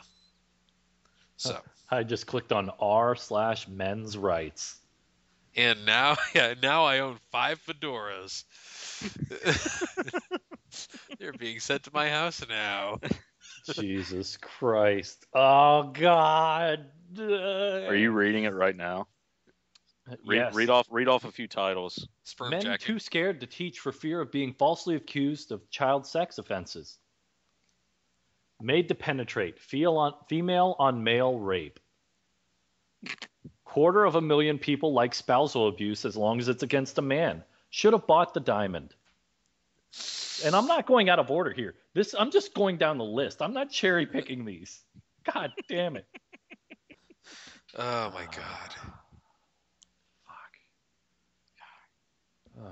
So I just clicked on r/men's rights. and now yeah now I own 5 fedoras. They're being sent to my house now. Jesus Christ. Oh God. Are you reading it right now? Yes. Read off a few titles. Sperm Men jacking. too scared to teach for fear of being falsely accused of child sex offenses. Made to penetrate. Female on male rape. 250,000 people like spousal abuse as long as it's against a man. Should have bought the diamond. And I'm not going out of order here. I'm just going down the list. I'm not cherry picking these. God damn it. Oh my god. Fuck.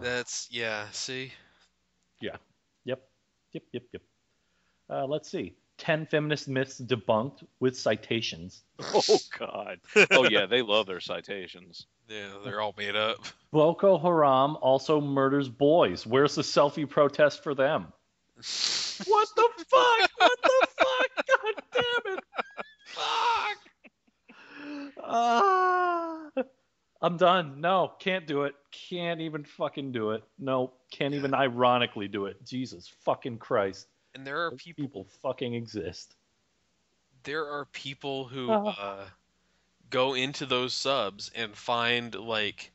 That's yeah. See. Yeah. Yep. Yep. Let's see. 10 feminist myths debunked with citations. Oh God. Oh yeah, they love their citations. Yeah, they're all made up. Boko Haram also murders boys. Where's the selfie protest for them? What the fuck? What the fuck? God damn it. Fuck. I'm done. No, can't do it. Can't even fucking do it. No, can't Yeah. even ironically do it. Jesus fucking Christ. And there are Those people. people fucking exist. There are people who Ah. go into those subs and find like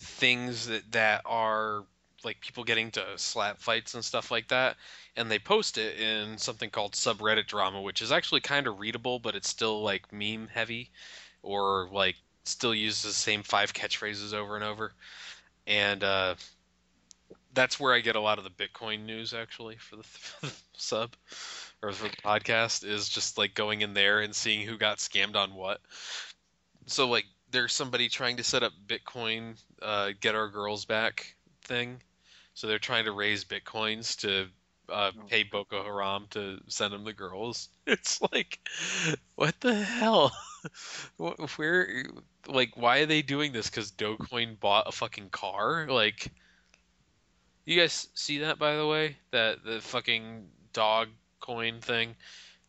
things that are like people getting to slap fights and stuff like that, and they post it in something called subreddit drama, which is actually kind of readable, but it's still like meme heavy or like still uses the same 5 catchphrases over and over. And that's where I get a lot of the Bitcoin news actually for the, for the sub or for the podcast is just like going in there and seeing who got scammed on what. So like there's somebody trying to set up Bitcoin get our girls back thing. So they're trying to raise Bitcoins to Oh, pay Boko Haram to send them the girls. It's like what the hell? Where, like, why are they doing this? Because Dogecoin bought a fucking car? Like, you guys see that, by the way? That the fucking dog coin thing?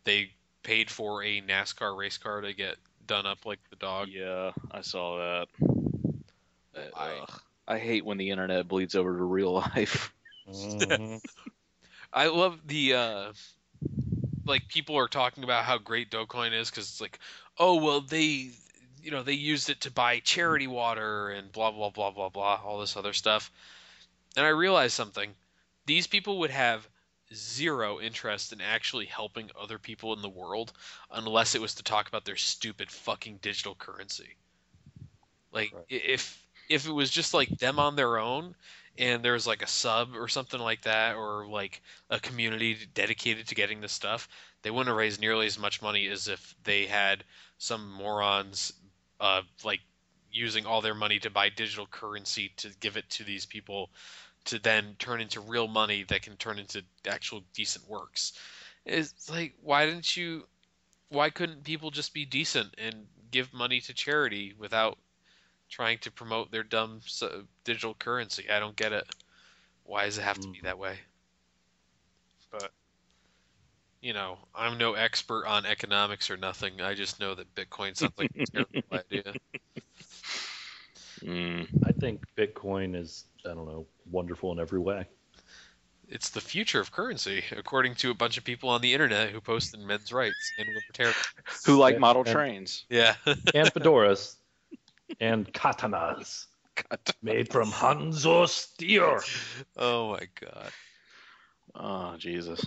They paid for a NASCAR race car to get done up like the dog. Yeah, I saw that. I Ugh. I hate when the internet bleeds over to real life. Mhm. I love the like people are talking about how great Dogecoin is because it's like, oh well, they used it to buy charity water and blah blah blah blah blah, all this other stuff. And I realized something. These people would have zero interest in actually helping other people in the world unless it was to talk about their stupid fucking digital currency. Like Right. if it was just like them on their own and there's like a sub or something like that or like a community dedicated to getting this stuff, they wouldn't have raised nearly as much money as if they had some morons like using all their money to buy digital currency to give it to these people to then turn into real money that can turn into actual decent works. It's like why couldn't people just be decent and give money to charity without trying to promote their dumb digital currency? I don't get it. Why does it have to be Mhm. that way? But I'm no expert on economics or nothing. I just know that Bitcoin sounds like a terrible idea. Mm. I think Bitcoin is, I don't know, wonderful in every way. It's the future of currency, according to a bunch of people on the internet who post in men's rights and libertarian. Who like And model and, trains? Yeah. and fedoras and katanas made from Hanzo steel. Oh my God. Oh, Jesus.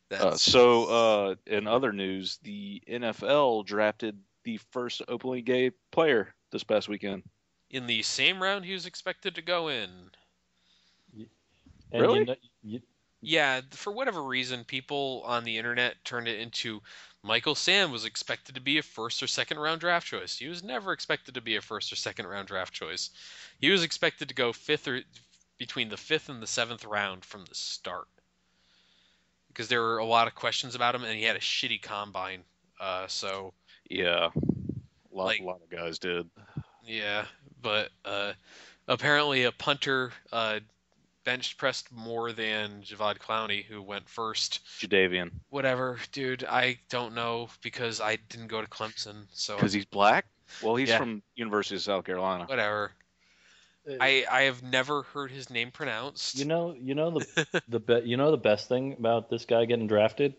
That's In other news, the NFL drafted the first openly gay player this past weekend. in the same round he was expected to go in. And Really? you Yeah, for whatever reason, people on the internet turned it into Michael Sam was expected to be a first or second round draft choice. He was never expected to be a first or second round draft choice. He was expected to go fifth or between the fifth and the seventh round from the start because there were a lot of questions about him and he had a shitty combine. So Yeah, a like lot of guys did. yeah, but apparently a punter bench pressed more than Javad Clowney, who went first. Jadavian, Whatever, dude. I don't know because I didn't go to Clemson, so because he's black. Well, he's yeah, from University of South Carolina. whatever. uh, I have never heard his name you pronounced. know you know the best thing about this guy getting drafted?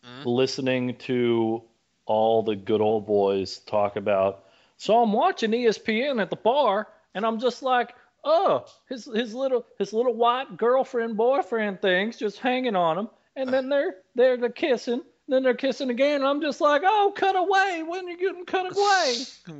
Mm? Listening to all the good old boys talk about. So I'm watching ESPN at the bar, and I'm just like, oh, his little white girlfriend boyfriend things just hanging on him, and then they're kissing, then they're kissing again. And I'm just like, oh, cut away when you're getting cut away.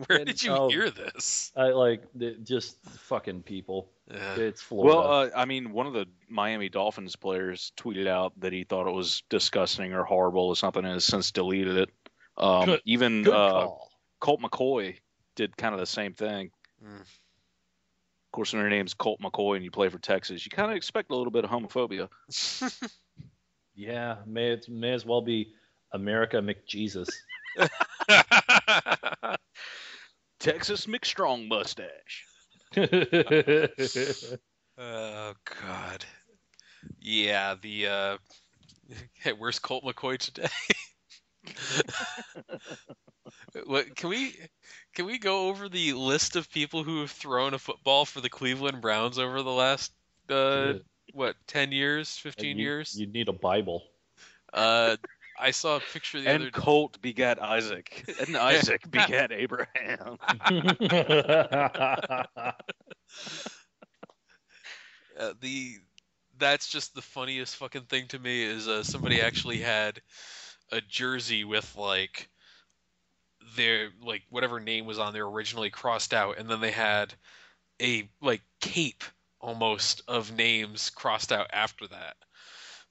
Where And did you oh, hear this? I like just fucking people. Yeah. It's Well, Florida. I mean, one of the Miami Dolphins players tweeted out that he thought it was disgusting or horrible or something, and has since deleted it. Good, Even good call. Colt McCoy did kind of the same thing. Mm. Of course, when your name's Colt McCoy and you play for Texas, you kind of expect a little bit of homophobia. Yeah, may as well be America McJesus. Texas McStrong mustache. Oh God. Yeah, the hey, where's Colt McCoy today? What can we go over the list of people who have thrown a football for the Cleveland Browns over the last uh Good. 10 years, 15 years? You need a Bible. Uh I saw a picture the And other Colt begat Isaac, and Isaac begat Abraham. the that's just the funniest fucking thing to me is somebody actually had a jersey with like their like whatever name was on there originally crossed out and then they had a like cape almost of names crossed out after that.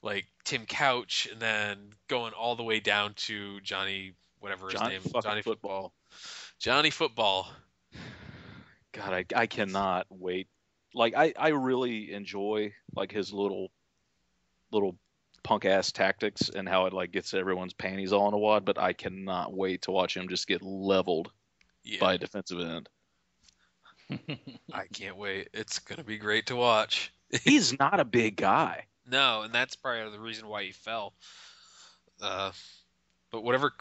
Like Tim Couch and then going all the way down to Johnny whatever his Johnny name, fucking Johnny Football. football. Johnny Football. God, I cannot wait. Like I really enjoy like his little punk ass tactics and how it like gets everyone's panties all in a wad. But I cannot wait to watch him just get leveled Yeah, by a defensive end. I can't wait. It's gonna be great to watch. He's not a big guy. No, and that's probably the reason why he fell. Uh, but whatever.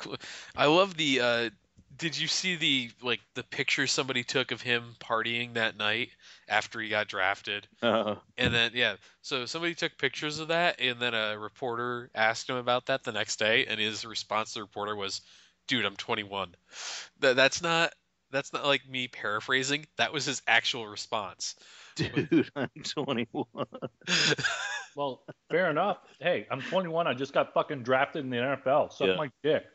I love the. Did you see the picture somebody took of him partying that night after he got drafted? Uh, And then yeah, so somebody took pictures of that, and then a reporter asked him about that the next day, and his response to the reporter was, "Dude, I'm 21." That's not like me paraphrasing. That was his actual response. dude, I'm 21. Well, fair enough. Hey, I'm 21. I just got fucking drafted in the NFL. Suck Yeah. my dick.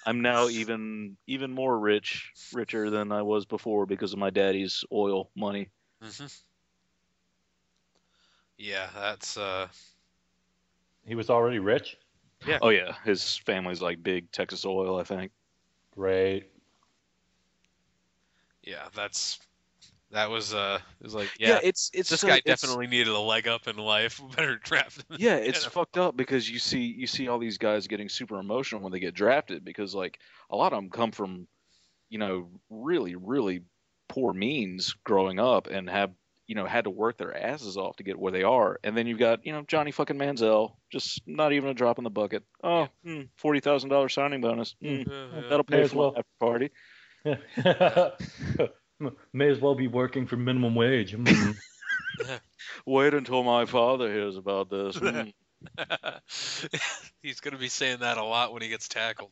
I'm now even more richer than I was before because of my daddy's oil money. Hmm. Yeah, that's He was already rich. yeah. Oh yeah, his family's like big Texas Oil, I think. Great. Yeah, that was it was like Yeah, yeah, it's this so guy it's definitely needed a leg up in life. Better draft him. yeah, it's fucked up because you see all these guys getting super emotional when they get drafted because like a lot of them come from really poor means growing up and have had to work their asses off to get where they are, and then you've got Johnny fucking Manziel, just not even a drop in the bucket. Yeah. Oh, $40,000 signing bonus. Yeah. That'll May pay as for my well. after party. May as well be working for minimum wage. Wait until my father hears about this. He's gonna be saying that a lot when he gets tackled.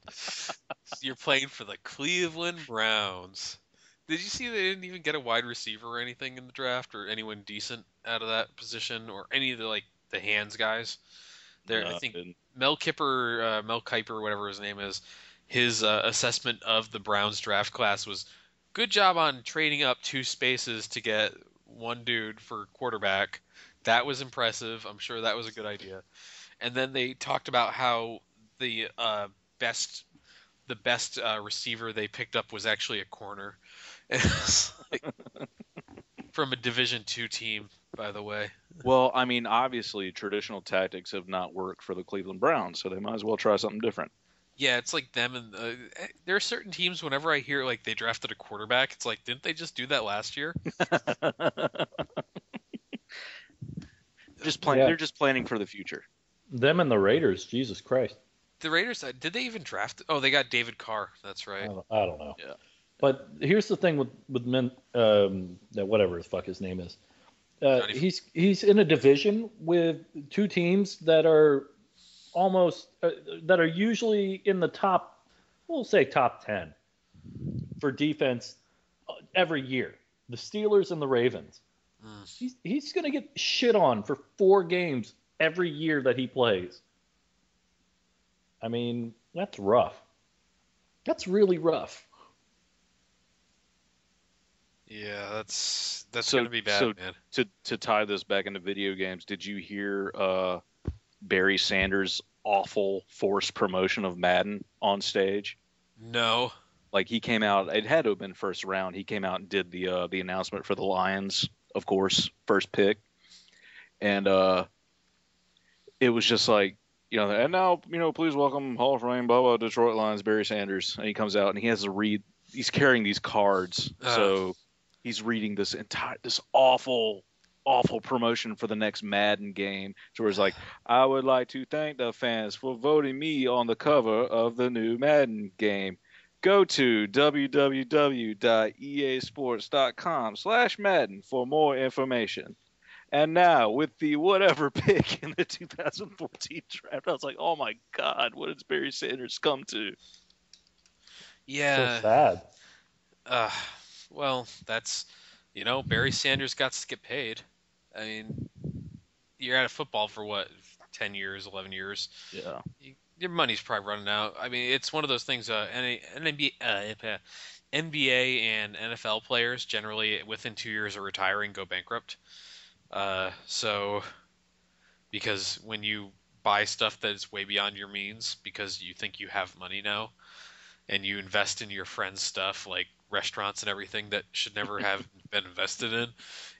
You're playing for the Cleveland Browns. Did you see they didn't even get a wide receiver or anything in the draft, or anyone decent out of that position, or any of the hands guys? There, I No, I think didn't. Mel Kiper, whatever his name is, his assessment of the Browns draft class was good job on trading up two spaces to get one dude for quarterback. That was impressive. I'm sure that was a good idea. And then they talked about how the best the best receiver they picked up was actually a corner. It's like, from a Division two team, by the way. Well, I mean, obviously, traditional tactics have not worked for the Cleveland Browns, so they might as well try something different. Yeah, it's like them and there are certain teams. Whenever I hear like they drafted a quarterback, it's like, didn't they just do that last year? Yeah. They're just planning for the future. Them and the Raiders. Jesus Christ. The Raiders, did they even draft? Oh, they got David Carr. That's I right. don't know. Yeah. But here's the thing with men, that whatever the fuck his name is. Johnny- He's in a division with two teams that are almost that are usually in the top, we'll say top 10 for defense every year. The Steelers and the Ravens. He's going to get shit on for 4 games every year that he plays. I mean, that's rough. That's really rough. Yeah, that's So gonna be bad, so man. to tie this back into video games, did you hear Barry Sanders' awful forced promotion of Madden on stage? No. Like he came out, it had to have been first round. He came out and did the announcement for the Lions, of course, first pick, and it was just like and now please welcome Hall of Fame, blah blah Detroit Lions, Barry Sanders, and he comes out and he has to read. He's carrying these cards, so he's reading this awful promotion for the next Madden game. So it's like, I would like to thank the fans for voting me on the cover of the new Madden game. Go to www.easports.com/Madden for more information. And now, with the whatever pick in the 2014 draft, I was like, oh my God, what has Barry Sanders come to? So Yeah. sad. Uh, well, that's Barry Sanders got to get paid. I mean, you're out of football for what, 10 years, 11 years. Yeah. Your money's probably running out. I mean, it's one of those things. NBA and NFL players generally within 2 years of retiring go bankrupt. So because when you buy stuff that is way beyond your means because you think you have money now, and you invest in your friend's stuff like restaurants and everything that should never have been invested in,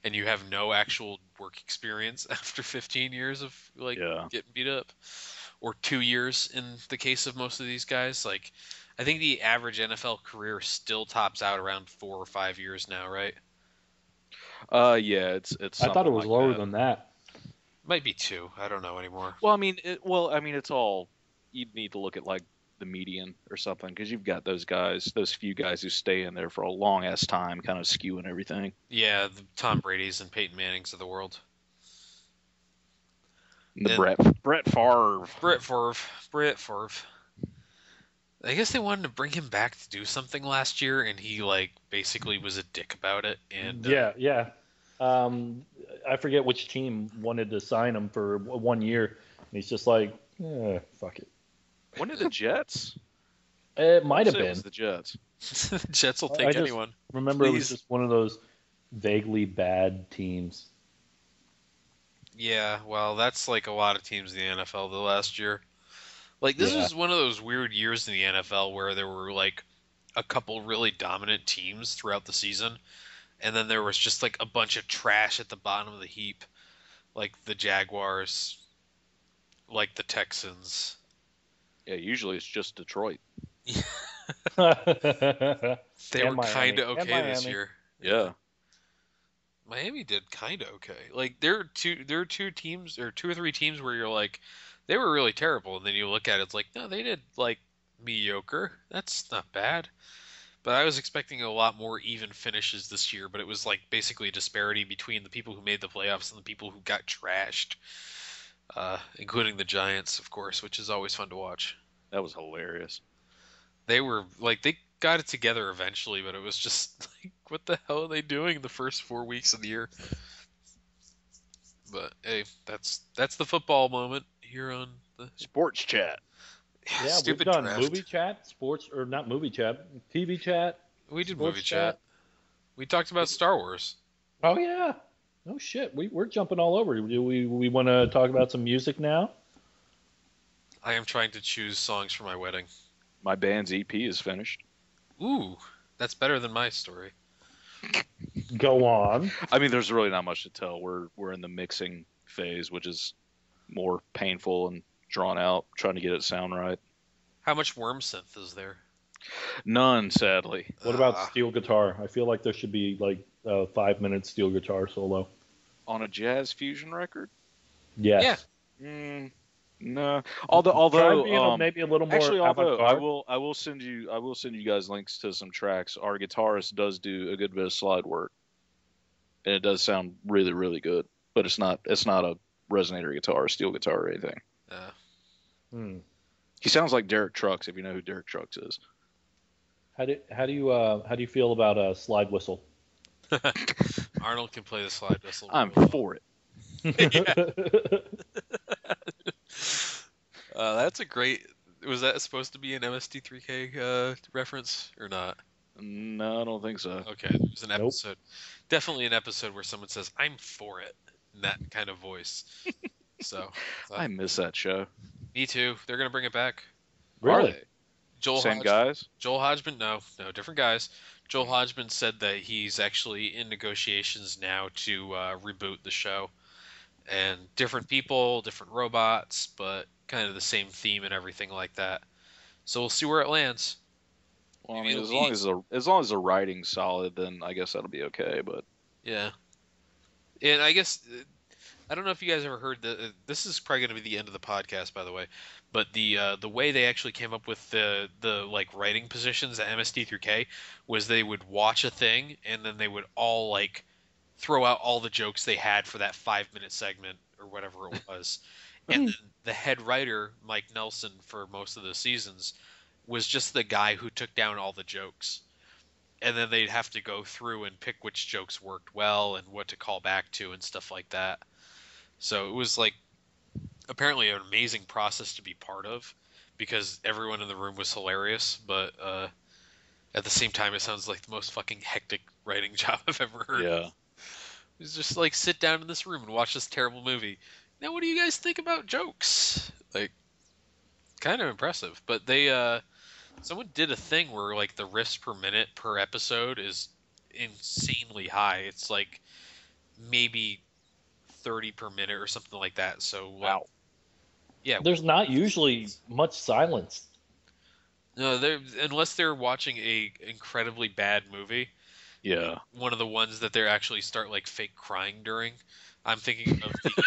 and you have no actual work experience after 15 years of like Yeah. getting beat up, or 2 years in the case of most of these guys. Like, I think the average NFL career still tops out around 4 or 5 years now, right? Yeah, it's I thought it something was like lower that. than that. Might be two. I don't know anymore. Well, I mean, it's all you'd need to look at like the median or something because you've got those guys, those few guys who stay in there for a long ass time, kind of skewing everything. Yeah, the Tom Brady's and Peyton Manning's of the world. The And Brett Favre. Brett Favre. I guess they wanted to bring him back to do something last year, and he like basically was a dick about it. And Yeah, yeah. I forget which team wanted to sign him for 1 year, and he's just like, fuck it. When did the Jets? It I might wanna have say it been. was the Jets. Jets will I take just anyone. remember it was Please. just one of those vaguely bad teams. Yeah, well, that's like a lot of teams in the NFL the last year. Like this Yeah. was one of those weird years in the NFL where there were like a couple really dominant teams throughout the season, and then there was just like a bunch of trash at the bottom of the heap, like the Jaguars, like the Texans. Yeah, usually it's just Detroit. They And were kind Miami. of And okay this Miami. year. Yeah. Miami did kind of okay. Like there are two teams or two or three teams where you're like they were really terrible, and then you look at it, it's like no, they did like mediocre. That's not bad. But I was expecting a lot more even finishes this year, but it was like basically a disparity between the people who made the playoffs and the people who got trashed, including the Giants, of course, which is always fun to watch. That was hilarious. They were like they got it together eventually, but it was just like what the hell are they doing the first 4 weeks of the year? But hey, that's the football moment here on the Sports chat. Yeah, we've stupid done draft. movie chat, sports, or not movie chat, TV chat, We did sports movie chat. We talked about Star Wars. Oh yeah. Oh shit, we're jumping all over. Do we want to talk about some music now? I am trying to choose songs for my wedding. My band's EP is finished. Ooh, that's better than my story. Go on. I mean, there's really not much to tell. We're in the mixing phase, which is more painful and drawn out, trying to get it sound right. How much worm synth is there? None, sadly. What about Ah, steel guitar? I feel like there should be like a 5 minute steel guitar solo. On a jazz fusion record? Yes. No. Try Although, being maybe a little more actually, although avant-garde. I will send you guys links to some tracks. Our guitarist does do a good bit of slide work, and it does sound really, really good. But it's not a resonator guitar, steel guitar, or anything. uh, Hmm. He sounds like Derek Trucks, if you know who Derek Trucks is. How do you feel about a slide whistle? Arnold can play the slide whistle. I'm Real well. for it. That's a great. Was that supposed to be an MST3K reference or not? No, I don't think so. Okay, it was an Nope. episode. Definitely an episode where someone says, "I'm for it," in that kind of voice. So, I miss that show. me too. They're gonna bring it back. Are Really? they? Joel Same Hodge- guys? Joel Hodgman, no, different guys. Joel Hodgman said that he's actually in negotiations now to reboot the show, and different people, different robots, but kind of the same theme and everything like that. So we'll see where it lands. Well, I Maybe mean, it'll as long as the writing's solid, then I guess that'll be okay. But Yeah, and I guess I don't know if you guys ever heard the. This is probably going to be the end of the podcast, by the way. But the way they actually came up with the like writing positions at MSD through K was they would watch a thing and then they would all like throw out all the jokes they had for that 5 minute segment or whatever it was, and then the head writer Mike Nelson for most of the seasons was just the guy who took down all the jokes, and then they'd have to go through and pick which jokes worked well and what to call back to and stuff like that. So it was like apparently an amazing process to be part of because everyone in the room was hilarious, but at the same time it sounds like the most fucking hectic writing job I've ever heard. yeah, It's just like sit down in this room and watch this terrible movie. Now what do you guys think about jokes? Like kind of impressive. But Someone did a thing where like the riffs per minute per episode is insanely high. It's like maybe 30 per minute or something like that. So like, Wow. yeah, There's not usually much silence. no, they're unless they're watching a incredibly bad movie, Yeah. one of the ones that they actually start like fake crying during. I'm thinking of the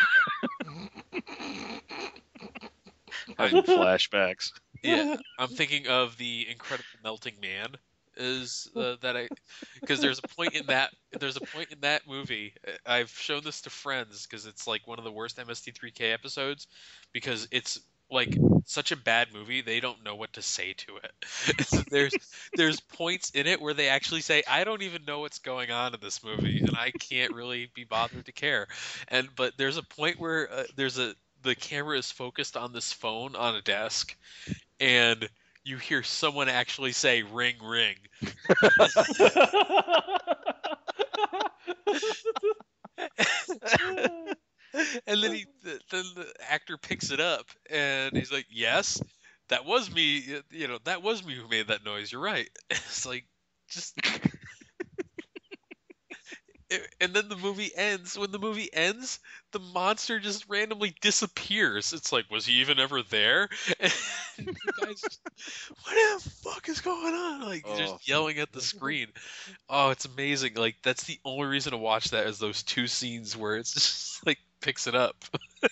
Having flashbacks. yeah, I'm thinking of the Incredible Melting Man is that I because there's a point in that movie. I've shown this to friends because it's like one of the worst MST3K episodes because it's like such a bad movie they don't know what to say to it. There's points in it where they actually say I don't even know what's going on in this movie and I can't really be bothered to care. But there's a point where the camera is focused on this phone on a desk and you hear someone actually say ring ring and then the actor picks it up and he's like yes that was me that was me who made that noise you're right it's like just and then the movie ends. When the movie ends, the monster just randomly disappears. It's like, was he even ever there? And the guy's just, what the fuck is going on? Like, Oh, just yelling at the screen. Oh, it's amazing. Like, that's the only reason to watch that is those two scenes where it's just like picks it up.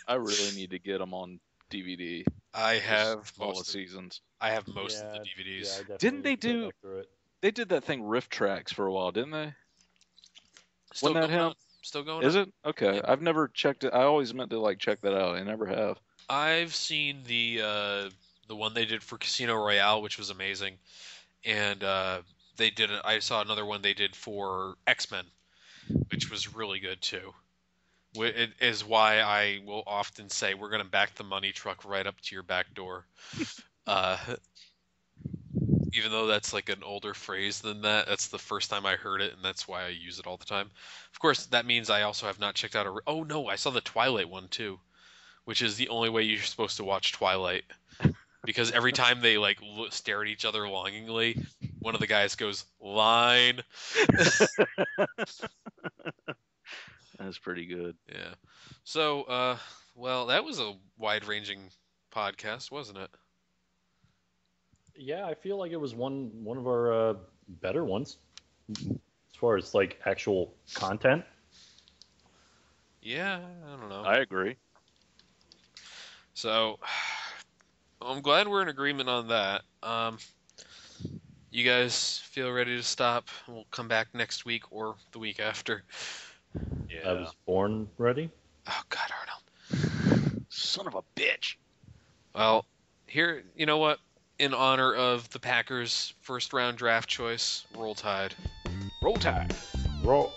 I really need to get them on DVD. I Just have all the most of, seasons. I have most of the Yeah, DVDs. I definitely Didn't they need to go do? back through it. They did that thing Riff Tracks for a while, didn't they? Still Wasn't that going him? on. Still going Is on. it? Okay. Yep. I've never checked it. I always meant to like check that out. I never have. I've seen the one they did for Casino Royale, which was amazing. And they did I saw another one they did for X-Men, which was really good too. It is why I will often say we're going to back the money truck right up to your back door. Uh, even though that's like an older phrase than that, that's the first time I heard it, and that's why I use it all the time. Of course, that means I also have not checked out a. Oh no, I saw the Twilight one too, which is the only way you're supposed to watch Twilight. Because every time they like stare at each other longingly, one of the guys goes line. That's pretty good. Yeah. So, well, that was a wide-ranging podcast, wasn't it? Yeah, I feel like it was one of our better ones as far as like actual content. Yeah, I don't know. I agree. So, I'm glad we're in agreement on that. You guys feel ready to stop? We'll come back next week or the week after. I was born ready. Oh God, Arnold. Son of a bitch. Well, here, you know what? In honor of the Packers' first round draft choice, Roll Tide. Roll Tide. Roll.